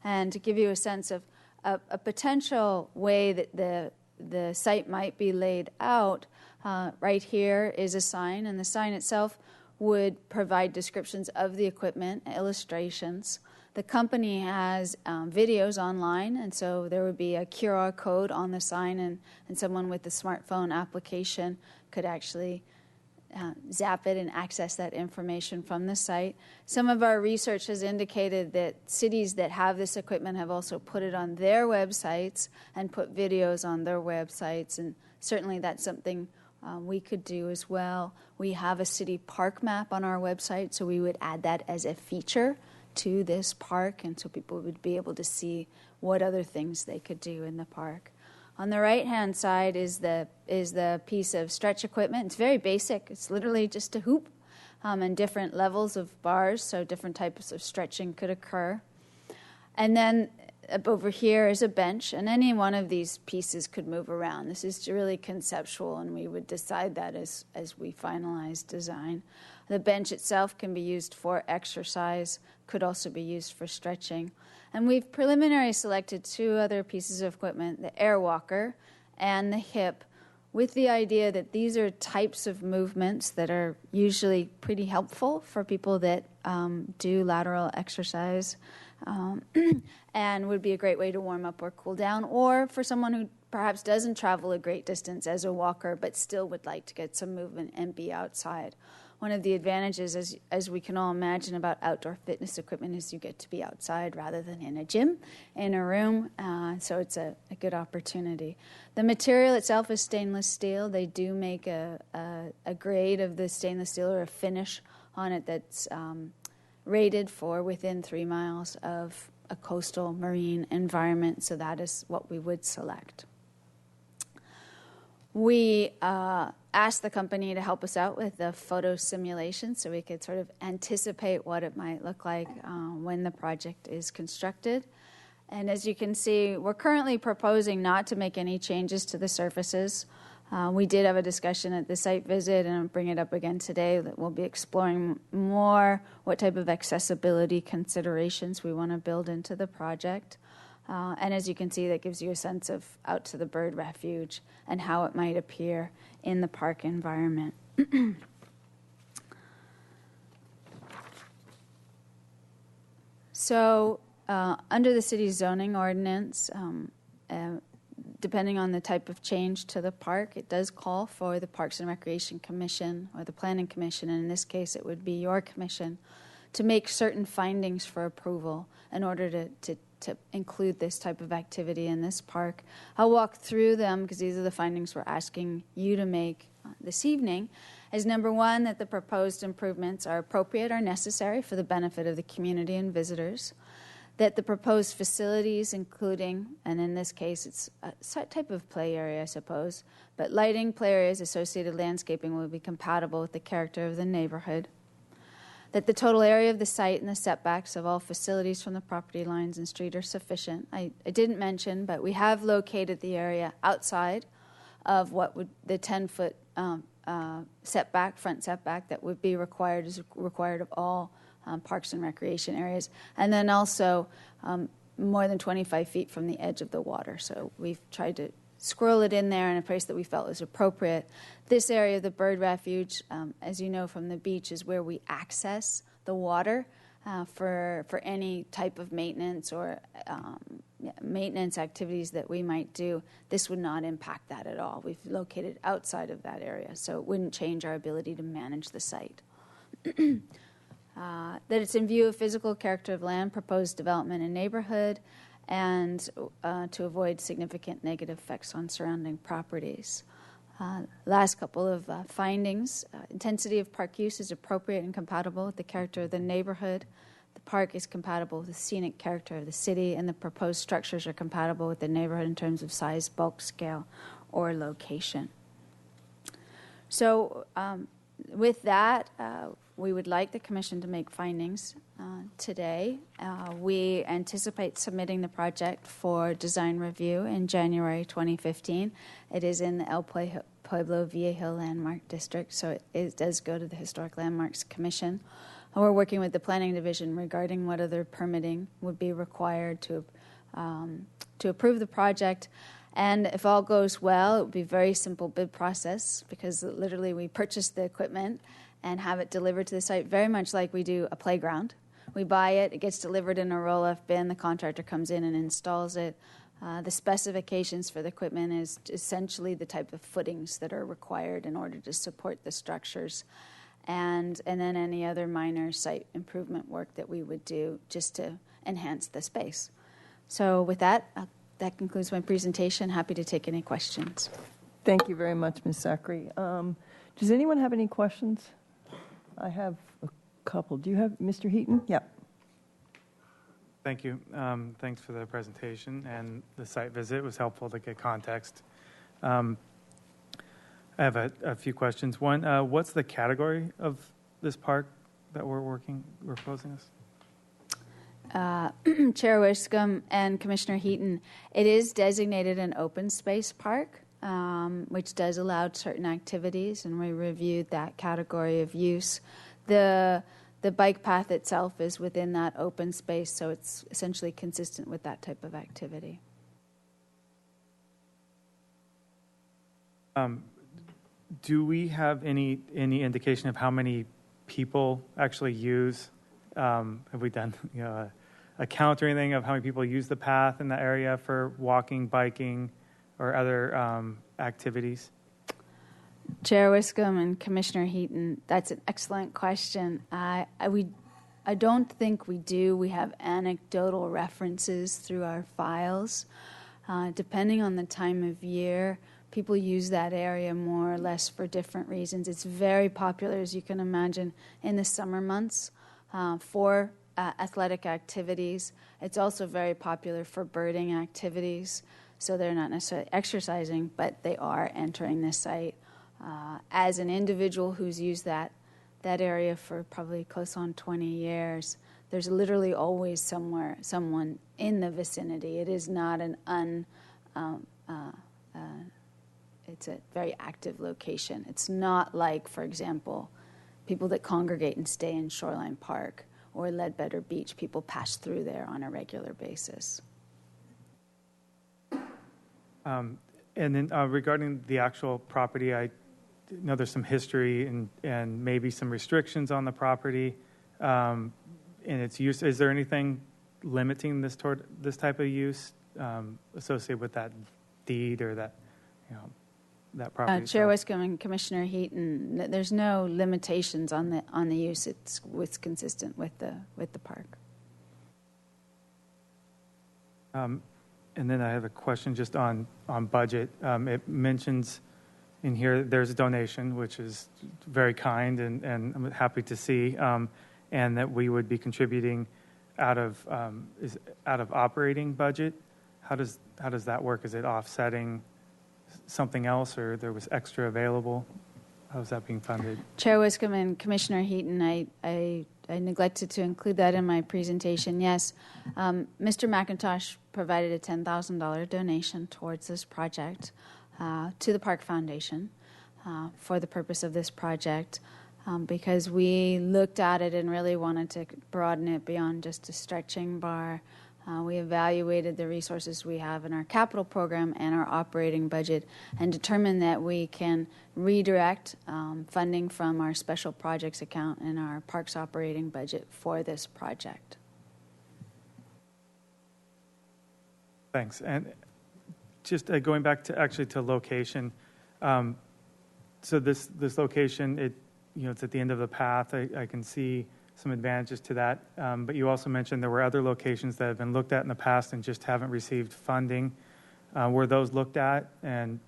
And to give you a sense of a potential way that the site might be laid out, right here is a sign, and the sign itself would provide descriptions of the equipment, illustrations. The company has videos online, and so there would be a QR code on the sign, and someone with the smartphone application could actually zap it and access that information from the site. Some of our research has indicated that cities that have this equipment have also put it on their websites and put videos on their websites, and certainly that's something we could do as well. We have a city park map on our website, so we would add that as a feature to this park, and so people would be able to see what other things they could do in the park. On the right-hand side is the piece of stretch equipment. It's very basic. It's literally just a hoop and different levels of bars, so different types of stretching could occur. And then over here is a bench, and any one of these pieces could move around. This is really conceptual, and we would decide that as we finalize design. The bench itself can be used for exercise, could also be used for stretching. And we've preliminarily selected 2 other pieces of equipment, the air walker and the hip, with the idea that these are types of movements that are usually pretty helpful for people that do lateral exercise and would be a great way to warm up or cool down, or for someone who perhaps doesn't travel a great distance as a walker but still would like to get some movement and be outside. One of the advantages, as we can all imagine, about outdoor fitness equipment is you get to be outside rather than in a gym, in a room, so it's a good opportunity. The material itself is stainless steel. They do make a grade of the stainless steel or a finish on it that's rated for within 3 miles of a coastal marine environment, so that is what we would select. We asked the company to help us out with the photo simulation so we could sort of anticipate what it might look like when the project is constructed. And as you can see, we're currently proposing not to make any changes to the surfaces. We did have a discussion at the site visit, and I'll bring it up again today, that we'll be exploring more what type of accessibility considerations we want to build into the project. And as you can see, that gives you a sense of out to the bird refuge and how it might appear in the park environment. So under the city's zoning ordinance, depending on the type of change to the park, it does call for the Parks and Recreation Commission or the Planning Commission, and in this case it would be your commission, to make certain findings for approval in order to include this type of activity in this park. I'll walk through them because these are the findings we're asking you to make this evening. Is number 1, that the proposed improvements are appropriate or necessary for the benefit of the community and visitors. that the proposed facilities, including, and in this case it's a type of play area, I suppose, but lighting, play areas, associated landscaping will be compatible with the character of the neighborhood. That the total area of the site and the setbacks of all facilities from the property lines and street are sufficient. I didn't mention, but we have located the area outside of what would the 10-foot setback, front setback that would be required, is required of all parks and recreation areas, and then also more than 25 feet from the edge of the water. So we've tried to squirrel it in there in a place that we felt was appropriate. This area, the bird refuge, as you know from the beach, is where we access the water for any type of maintenance or maintenance activities that we might do. This would not impact that at all. We've located outside of that area, so it wouldn't change our ability to manage the site. That it's in view of physical character of land, proposed development and neighborhood, and to avoid significant negative effects on surrounding properties. Last couple of findings. Intensity of park use is appropriate and compatible with the character of the neighborhood. The park is compatible with the scenic character of the city, and the proposed structures are compatible with the neighborhood in terms of size, bulk, scale, or location. So with that, we would like the Commission to make findings today. We anticipate submitting the project for design review in January 2015. It is in the El Pueblo Viejo Landmark District, so it does go to the Historic Landmarks Commission. And we're working with the Planning Division regarding what other permitting would be required to approve the project. And if all goes well, it would be a very simple bid process, because literally we purchase the equipment and have it delivered to the site, very much like we do a playground. We buy it, it gets delivered in a roll-off bin, the contractor comes in and installs it. The specifications for the equipment is essentially the type of footings that are required in order to support the structures, and then any other minor site improvement work that we would do just to enhance the space. So with that, that concludes my presentation. Happy to take any questions. Thank you very much, Ms. Zachary. Does anyone have any questions? I have a couple. Do you have, Mr. Heaton? Yeah. Thank you. Thanks for the presentation and the site visit. It was helpful to get context. I have a few questions. One, what's the category of this park that we're proposing this? Chair Wiscombe and Commissioner Heaton, it is designated an open space park, which does allow certain activities, and we reviewed that category of use. The bike path itself is within that open space, so it's essentially consistent with that type of activity. Do we have any indication of how many people actually use? Have we done a count or anything of how many people use the path in that area for walking, biking, or other activities? Chair Wiscombe and Commissioner Heaton, that's an excellent question. I don't think we do. We have anecdotal references through our files. Depending on the time of year, people use that area more or less for different reasons. It's very popular, as you can imagine, in the summer months for athletic activities. It's also very popular for birding activities. So they're not necessarily exercising, but they are entering the site. As an individual who's used that area for probably close on 20 years, there's literally always someone in the vicinity. It is not it's a very active location. It's not like, for example, people that congregate and stay in Shoreline Park or Ledbetter Beach. People pass through there on a regular basis. And then regarding the actual property, I know there's some history and maybe some restrictions on the property and its use. Is there anything limiting this type of use associated with that deed or that that property? Chair Wiscombe and Commissioner Heaton, there's no limitations on the use. It's consistent with the park. And then I have a question just on budget. It mentions in here there's a donation, which is very kind, and I'm happy to see, and that we would be contributing out of operating budget. How does that work? Is it offsetting something else, or there was extra available? How is that being funded? Chair Wiscombe and Commissioner Heaton, I neglected to include that in my presentation. Yes, Mr. McIntosh provided a $10,000 donation towards this project to the Park Foundation for the purpose of this project because we looked at it and really wanted to broaden it beyond just a stretching bar. We evaluated the resources we have in our capital program and our operating budget and determined that we can redirect funding from our special projects account and our parks operating budget for this project. Thanks. And just going back to location, so this location, it's at the end of the path. I can see some advantages to that. But you also mentioned there were other locations that have been looked at in the past and just haven't received funding. Were those looked at, and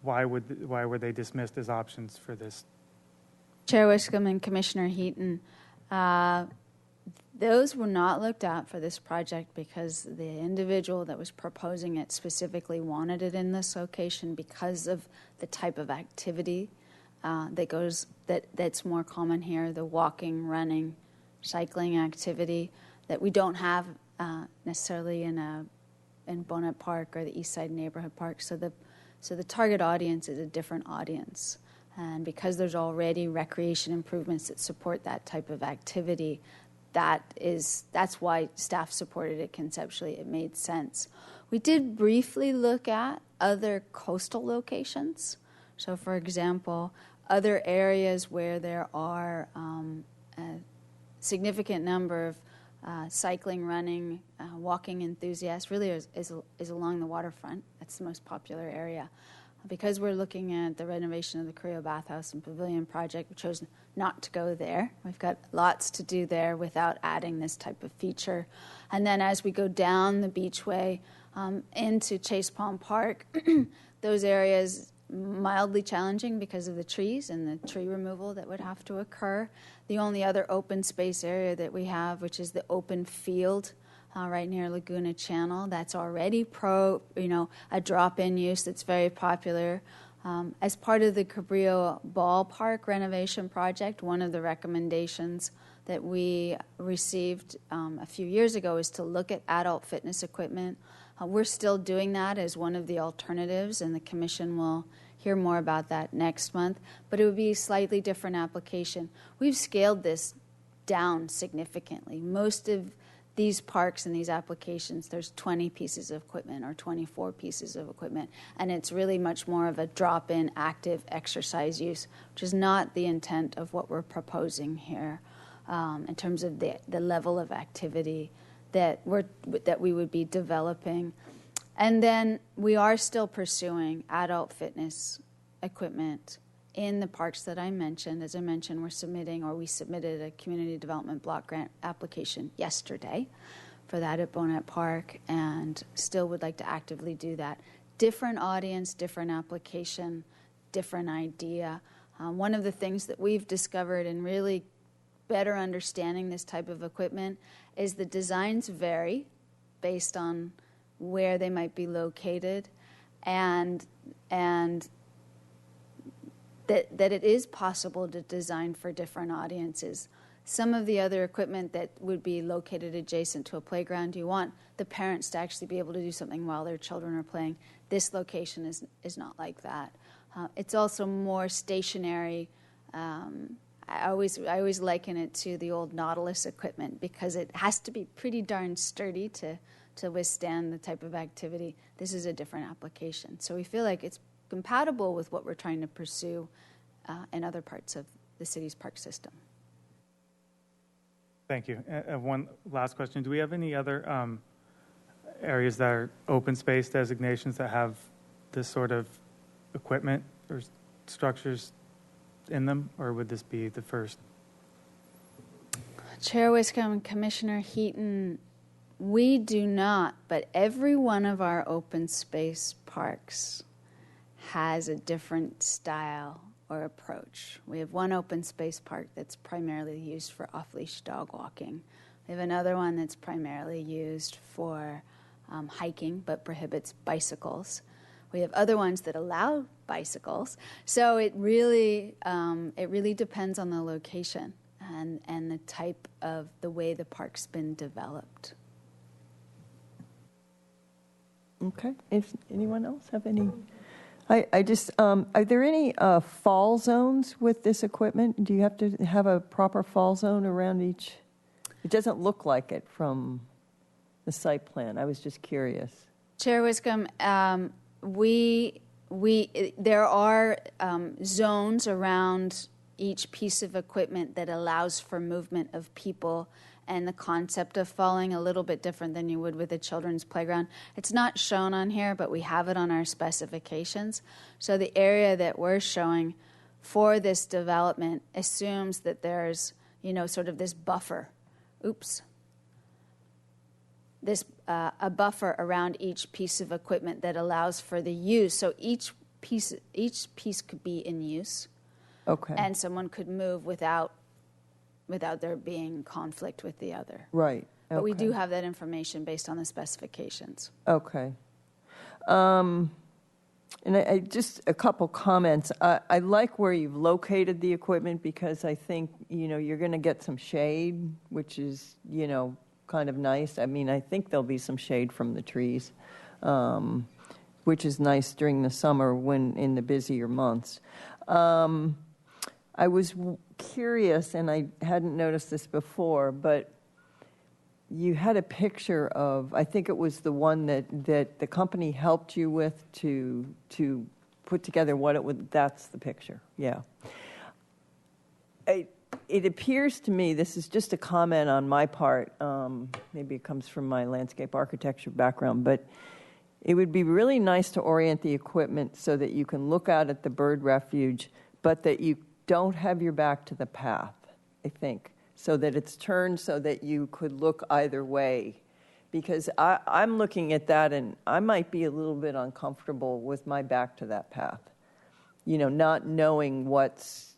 why were they dismissed as options for this? Chair Wiscombe and Commissioner Heaton, those were not looked at for this project because the individual that was proposing it specifically wanted it in this location because of the type of activity that's more common here, the walking, running, cycling activity that we don't have necessarily in Bonnet Park or the East Side Neighborhood Park. So the target audience is a different audience. And because there's already recreation improvements that support that type of activity, that's why staff supported it conceptually. It made sense. We did briefly look at other coastal locations. So, for example, other areas where there are a significant number of cycling, running, walking enthusiasts really is along the waterfront. That's the most popular area. Because we're looking at the renovation of the Carrillo Bathhouse and Pavilion project, we chose not to go there. We've got lots to do there without adding this type of feature. And then as we go down the beachway into Chase Palm Park, those areas mildly challenging because of the trees and the tree removal that would have to occur. The only other open space area that we have, which is the open field right near Laguna Channel, that's already a drop-in use that's very popular. As part of the Cabrillo Ballpark renovation project, one of the recommendations that we received a few years ago is to look at adult fitness equipment. We're still doing that as one of the alternatives, and the Commission will hear more about that next month, but it would be a slightly different application. We've scaled this down significantly. Most of these parks and these applications, there's 20 pieces of equipment or 24 pieces of equipment, and it's really much more of a drop-in active exercise use, which is not the intent of what we're proposing here in terms of the level of activity that we would be developing. And then we are still pursuing adult fitness equipment in the parks that I mentioned. As I mentioned, we submitted a community development block grant application yesterday for that at Bonnet Park, and still would like to actively do that. Different audience, different application, different idea. One of the things that we've discovered in really better understanding this type of equipment is the designs vary based on where they might be located, and that it is possible to design for different audiences. Some of the other equipment that would be located adjacent to a playground, you want the parents to actually be able to do something while their children are playing. This location is not like that. It's also more stationary. I always liken it to the old Nautilus equipment because it has to be pretty darn sturdy to withstand the type of activity. This is a different application. So we feel like it's compatible with what we're trying to pursue in other parts of the city's park system. Thank you. One last question. Do we have any other areas that are open space designations that have this sort of equipment or structures in them, or would this be the first? Chair Wiscombe and Commissioner Heaton, we do not, but every one of our open space parks has a different style or approach. We have one open space park that's primarily used for off-leash dog walking. We have another one that's primarily used for hiking but prohibits bicycles. We have other ones that allow bicycles. So it really depends on the location and the type of the way the park's been developed. Okay. If anyone else have any? I just, are there any fall zones with this equipment? Do you have to have a proper fall zone around each? It doesn't look like it from the site plan. I was just curious. Chair Wiscombe, there are zones around each piece of equipment that allows for movement of people, and the concept of falling a little bit different than you would with a children's playground. It's not shown on here, but we have it on our specifications. So the area that we're showing for this development assumes that there's, sort of this buffer. A buffer around each piece of equipment that allows for the use. So each piece could be in use. Okay. And someone could move without there being conflict with the other. Right. But we Okay. do have that information based on the specifications. Okay. And I just a couple comments. I like where you've located the equipment because I think, you're going to get some shade, which is, kind of nice. I mean, I think there'll be some shade from the trees, which is nice during the summer when in the busier months. I was curious, and I hadn't noticed this before, but you had a picture of, I think it was the one that the company helped you with to put together what it would, that's the picture, yeah. It appears to me, this is just a comment on my part, maybe it comes from my landscape architecture background, but it would be really nice to orient the equipment so that you can look out at the bird refuge, but that you don't have your back to the path, I think, so that it's turned so that you could look either way. Because I'm looking at that and I might be a little bit uncomfortable with my back to that path. Not knowing what's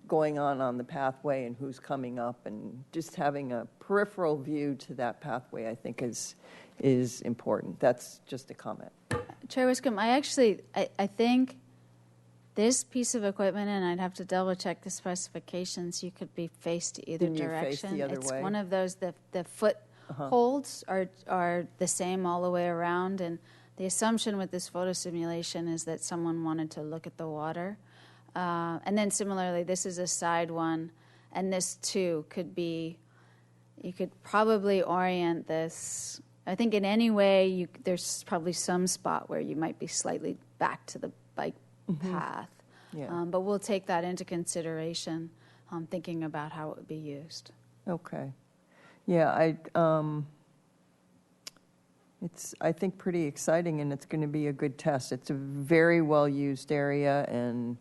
going on the pathway and who's coming up, and just having a peripheral view to that pathway, I think is important. That's just a comment. Chair Wiscombe, I think this piece of equipment, and I'd have to double check the specifications, you could be faced either Can you face direction. the other It's way? one of those, the foot holds are the same all the way around, and the assumption with this photo simulation is that someone wanted to look at the water. And then similarly, this is a side one, and this too could be, you could probably orient this, I think in any way, there's probably some spot where you might be slightly back to the bike path. Yeah. But we'll take that into consideration, thinking about how it would be used. Okay. Yeah, it's, I think, pretty exciting, and it's going to be a good test. It's a very well-used area, and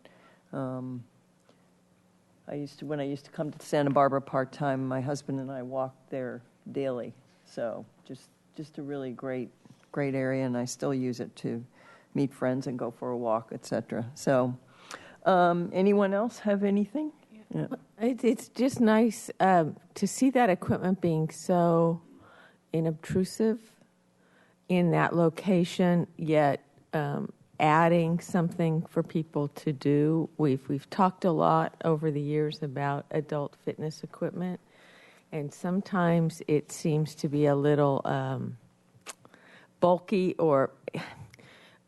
when I used to come to Santa Barbara part-time, my husband and I walked there daily. So just a really great area, and I still use it to meet friends and go for a walk, etc. So anyone else have anything? Yeah. It's just nice to see that equipment being so inobtrusive in that location, yet adding something for people to do. We've talked a lot over the years about adult fitness equipment, and sometimes it seems to be a little bulky or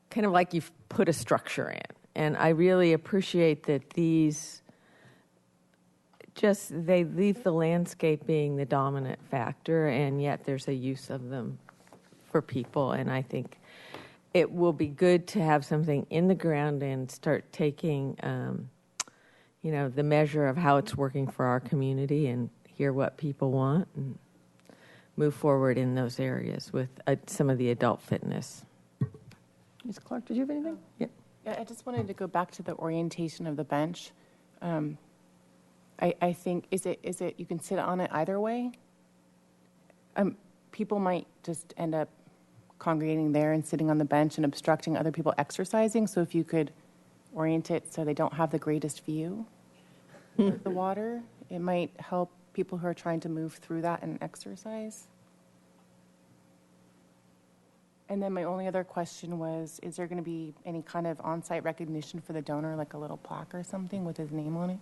kind of like you've put a structure in. And I really appreciate that these they leave the landscape being the dominant factor, and yet there's a use of them for people. And I think it will be good to have something in the ground and start taking, the measure of how it's working for our community and hear what people want and move forward in those areas with some of the adult fitness. Ms. Clark, did you have anything? Yeah. Yeah, I just wanted to go back to the orientation of the bench. I think, is it you can sit on it either way? People might just end up congregating there and sitting on the bench and obstructing other people exercising. So if you could orient it so they don't have the greatest view of the water, it might help people who are trying to move through that and exercise. And then my only other question was, is there going to be any kind of on-site recognition for the donor, like a little plaque or something with his name on it?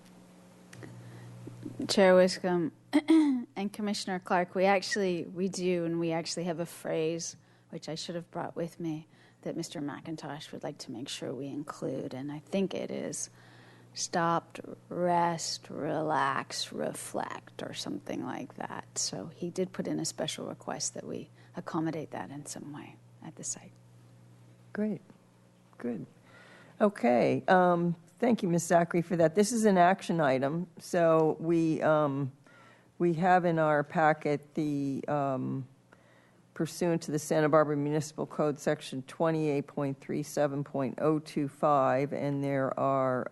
Chair Wiscombe and Commissioner Clark, we do, and we actually have a phrase, which I should have brought with me, that Mr. McIntosh would like to make sure we include, and I think it is stop, rest, relax, reflect, or something like that. So he did put in a special request that we accommodate that in some way at the site. Great. Good. Okay. Thank you, Ms. Zachary, for that. This is an action item. So we have in our packet the pursuant to the Santa Barbara Municipal Code, Section 28.37.025, and there are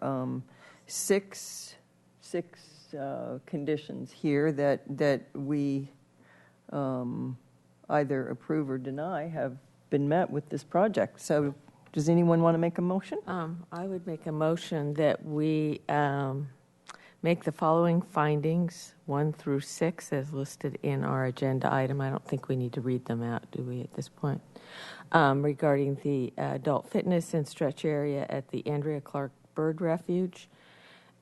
six conditions here that we either approve or deny have been met with this project. So does anyone want to make a motion? I would make a motion that we make the following findings, 1 through 6, as listed in our agenda item. I don't think we need to read them out, do we, at this point? Regarding the adult fitness and stretch area at the Andrea Clark Bird Refuge,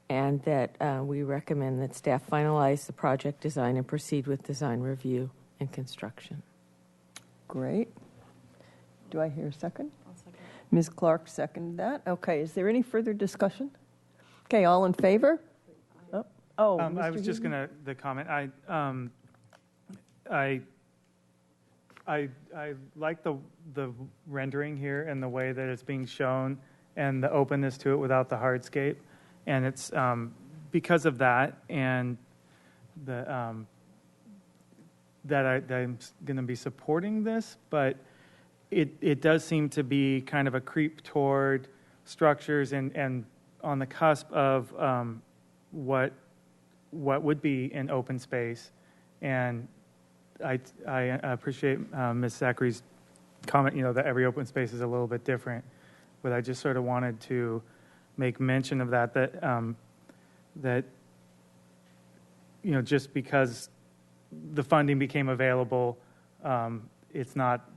and that we recommend that staff finalize the project design and proceed with design review and construction. Great. Do I hear a second? I'll second. Ms. Clark seconded that. Okay, is there any further discussion? Okay, all in favor? I was just going to comment. I like the rendering here and the way that it's being shown and the openness to it without the hardscape, and it's because of that and the that I'm going to be supporting this, but it does seem to be kind of a creep toward structures and on the cusp of what would be an open space. And I appreciate Ms. Zachary's comment, that every open space is a little bit different, but I just sort of wanted to make mention of that just because the funding became available, it's not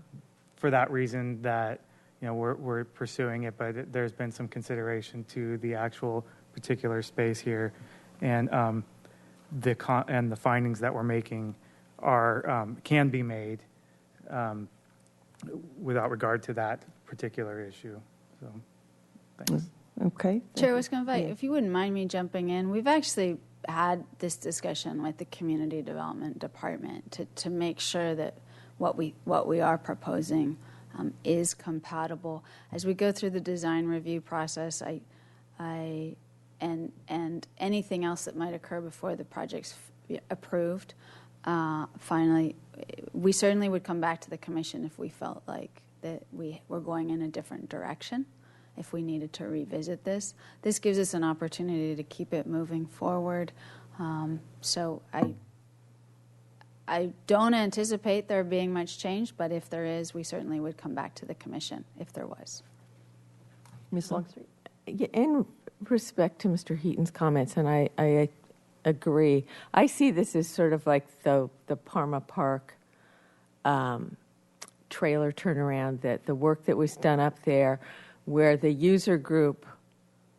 for that reason that we're pursuing it, but there's been some consideration to the actual particular space here, and the findings that we're making are can be made without regard to that particular issue. So, thanks. Okay. Chair Wiscombe, if you wouldn't mind me jumping in, we've actually had this discussion with the Community Development Department to make sure that what we are proposing is compatible. As we go through the design review process, and anything else that might occur before the project's approved, finally, we certainly would come back to the Commission if we felt like that we were going in a different direction, if we needed to revisit this. This gives us an opportunity to keep it moving forward. So I don't anticipate there being much change, but if there is, we certainly would come back to the Commission if there was. Ms. Longstreet? In respect to Mr. Heaton's comments, and I agree, I see this as sort of like the Parma Park trailer turnaround, that the work that was done up there where the user group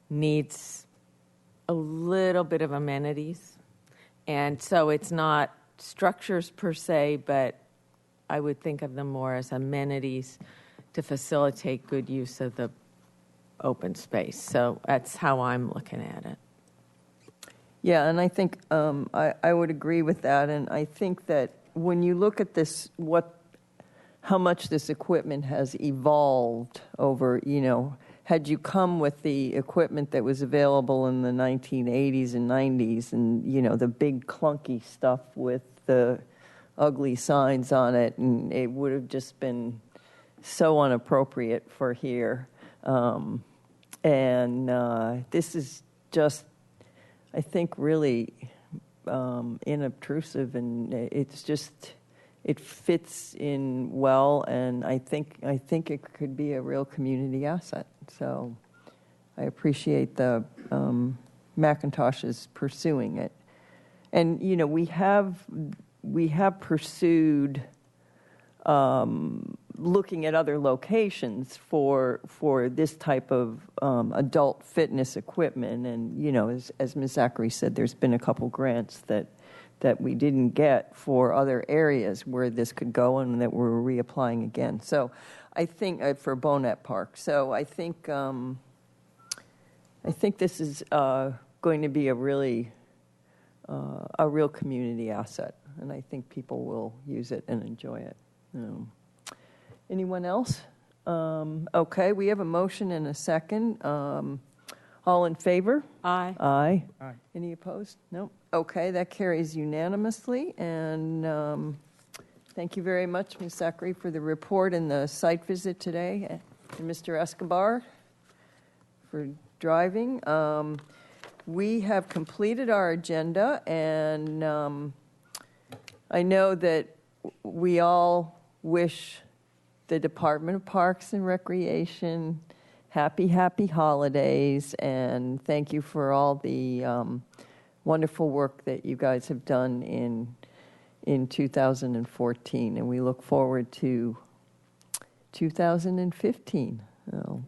needs a little bit of amenities. And so it's not structures per se, but I would think of them more as amenities to facilitate good use of the open space. So that's how I'm looking at it. Yeah, and I think I would agree with that. And I think that when you look at this, how much this equipment has evolved over, had you come with the equipment that was available in the 1980s and 90s and, the big clunky stuff with the ugly signs on it, and it would have just been so inappropriate for here. This is just, I think, really inobtrusive, and it fits in well, and I think it could be a real community asset. So I appreciate the McIntosh's pursuing it. And, you know, we have pursued looking at other locations for this type of adult fitness equipment. And, you know, as Ms. Zachary said, there's been a couple grants that we didn't get for other areas where this could go and that we're reapplying again. So I think for Bonet Park. So I think this is going to be a real community asset, and I think people will use it and enjoy it. Anyone else? Okay, we have a motion and a second. All in favor? Aye. Aye. Aye. Any opposed? No. Okay, that carries unanimously. And thank you very much, Ms. Zachary, for the report and the site visit today, and Mr. Escobar for driving. We have completed our agenda, and I know that we all wish the Department of Parks and Recreation happy holidays, and thank you for all the wonderful work that you guys have done in 2014, and we look forward to 2015.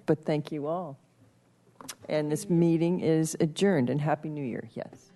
But thank you all. And this meeting is adjourned, and Happy New Year, yes.